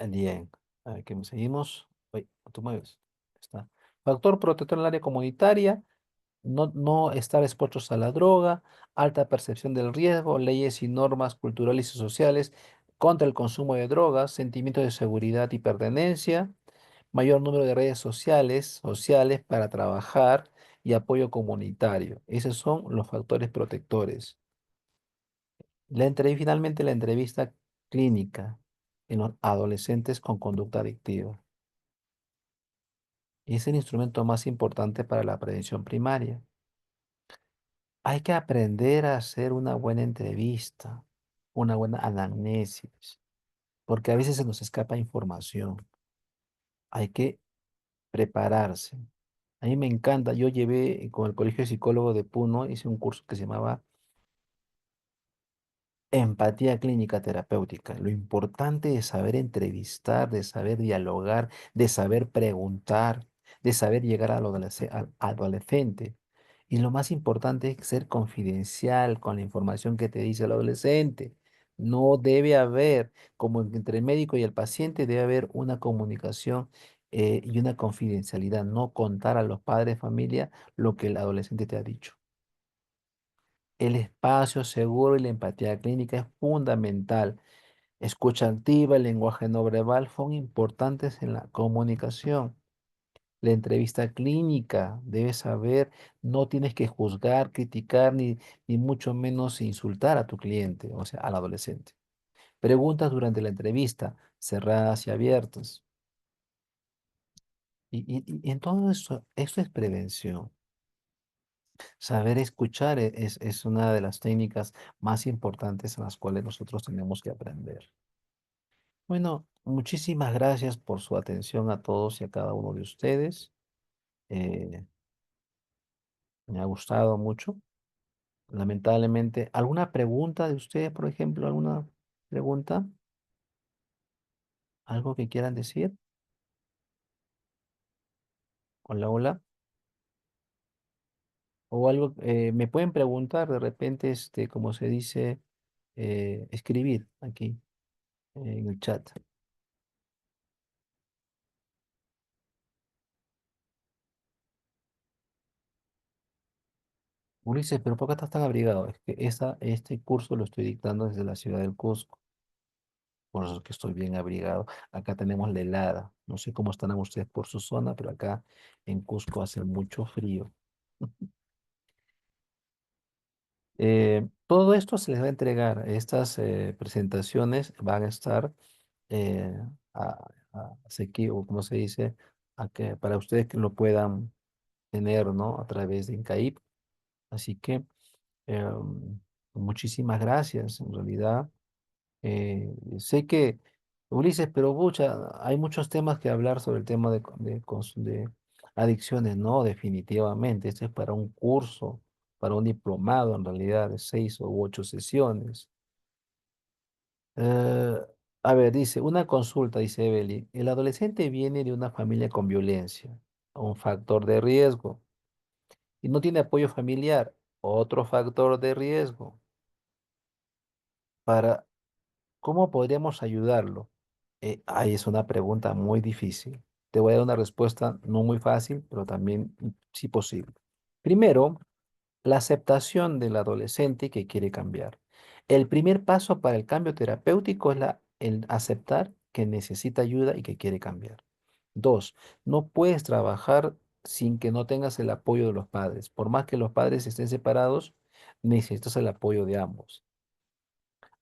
Speaker 1: Bien, a ver, ¿qué más seguimos? Uy, no te mueves. Está. Factor protector en el área comunitaria, no estar expuestos a la droga, alta percepción del riesgo, leyes y normas culturales y sociales contra el consumo de drogas, sentimiento de seguridad y pertenencia, mayor número de redes sociales para trabajar y apoyo comunitario. Esos son los factores protectores. Finalmente, la entrevista clínica en los adolescentes con conducta adictiva. Y es el instrumento más importante para la prevención primaria. Hay que aprender a hacer una buena entrevista, una buena anamnesis, porque a veces se nos escapa información. Hay que prepararse. A mí me encanta, yo llevé con el Colegio de Psicólogos de Puno, hice un curso que se llamaba Empatía clínica terapéutica. Lo importante es saber entrevistar, de saber dialogar, de saber preguntar, de saber llegar al adolescente. Y lo más importante es ser confidencial con la información que te dice el adolescente. No debe haber, como entre el médico y el paciente, debe haber una comunicación y una confidencialidad. No contar a los padres de familia lo que el adolescente te ha dicho. El espacio seguro y la empatía clínica es fundamental. Escucha activa, el lenguaje no verbal son importantes en la comunicación. La entrevista clínica, debes saber, no tienes que juzgar, criticar, ni mucho menos insultar a tu cliente, o sea, al adolescente. Preguntas durante la entrevista, cerradas y abiertas. Y en todo eso es prevención. Saber escuchar es una de las técnicas más importantes en las cuales nosotros tenemos que aprender. Bueno, muchísimas gracias por su atención a todos y a cada uno de ustedes. Eh, Me ha gustado mucho. Lamentablemente, ¿alguna pregunta de ustedes, por ejemplo? ¿Alguna pregunta? ¿Algo que quieran decir? Hola, hola. O algo, me pueden preguntar de repente, como se dice, escribir aquí en el chat. Ulises, pero ¿por qué estás tan abrigado? Es que este curso lo estoy dictando desde la ciudad del Cusco, por eso es que estoy bien abrigado. Acá tenemos la helada. No sé cómo estarán ustedes por su zona, pero acá en Cusco hace mucho frío. Todo esto se les va a entregar. Estas presentaciones van a estar eh, o como se dice, para ustedes que lo puedan tener, ¿no? A través de Incaip. Así que muchísimas gracias. En realidad, sé que, Ulises, pero pucha, hay muchos temas que hablar sobre el tema de adicciones. No, definitivamente. Esto es para un curso, para un diplomado, en realidad, de 6 u 8 sesiones. Eh, a ver, dice, una consulta, dice Evelyn. El adolescente viene de una familia con violencia, un factor de riesgo, y no tiene apoyo familiar, otro factor de riesgo. Para ¿Cómo podríamos ayudarlo? Ahí es una pregunta muy difícil. Te voy a dar una respuesta no muy fácil, pero también sí posible. Primero, la aceptación del adolescente que quiere cambiar. El primer paso para el cambio terapéutico es el aceptar que necesita ayuda y que quiere cambiar. Dos, no puedes trabajar sin que no tengas el apoyo de los padres. Por más que los padres estén separados, necesitas el apoyo de ambos.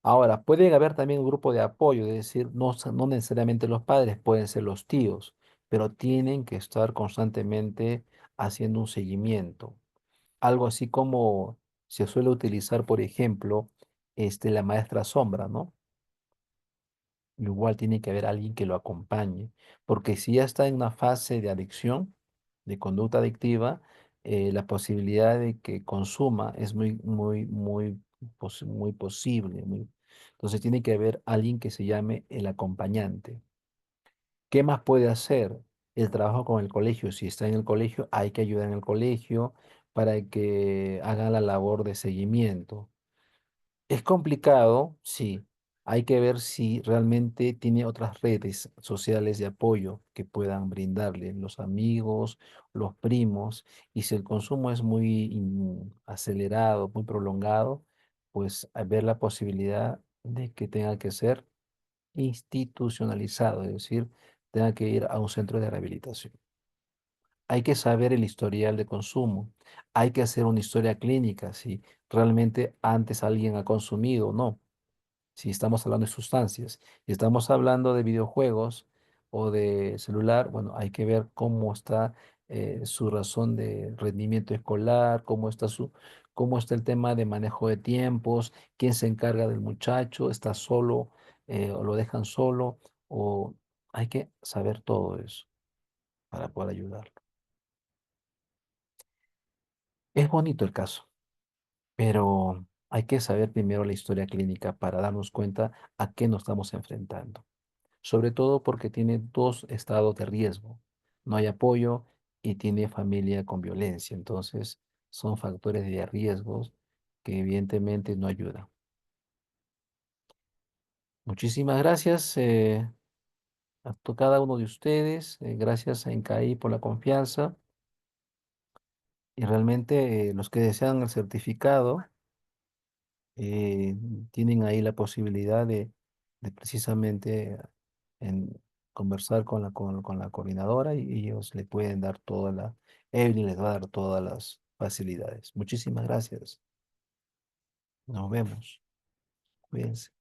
Speaker 1: Ahora, puede haber también un grupo de apoyo, es decir, no necesariamente los padres, pueden ser los tíos, pero tienen que estar constantemente haciendo un seguimiento. Algo así como se suele utilizar, por ejemplo, la maestra sombra, ¿no? Igual tiene que haber alguien que lo acompañe, porque si ya está en una fase de adicción, de conducta adictiva, la posibilidad de que consuma es muy posible. Entonces tiene que haber alguien que se llame el acompañante. ¿Qué más puede hacer? El trabajo con el colegio. Si está en el colegio, hay que ayudar en el colegio para que haga la labor de seguimiento. Es complicado, sí. Hay que ver si realmente tiene otras redes sociales de apoyo que puedan brindarle, los amigos, los primos, y si el consumo es muy acelerado, muy prolongado, pues a ver la posibilidad de que tenga que ser institucionalizado, es decir, tenga que ir a un centro de rehabilitación. Hay que saber el historial de consumo. Hay que hacer una historia clínica, si realmente antes alguien ha consumido o no. Si estamos hablando de sustancias, si estamos hablando de videojuegos o de celular, bueno, hay que ver cómo está su razón de rendimiento escolar, cómo está el tema de manejo de tiempos, quién se encarga del muchacho, está solo o lo dejan solo, o hay que saber todo eso para poder ayudarlo. Es bonito el caso, pero hay que saber primero la historia clínica para darnos cuenta a qué nos estamos enfrentando. Sobre todo porque tiene dos estados de riesgo. No hay apoyo y tiene familia con violencia. Entonces, son factores de riesgos que evidentemente no ayudan. Muchísimas gracias cada uno de ustedes. Gracias a Incaí por la confianza. Y realmente los que desean el certificado eh, tienen ahí la posibilidad de precisamente conversar con la coordinadora y ellos le pueden dar Evelyn les va a dar todas las facilidades. Muchísimas gracias. Nos vemos. Cuídense.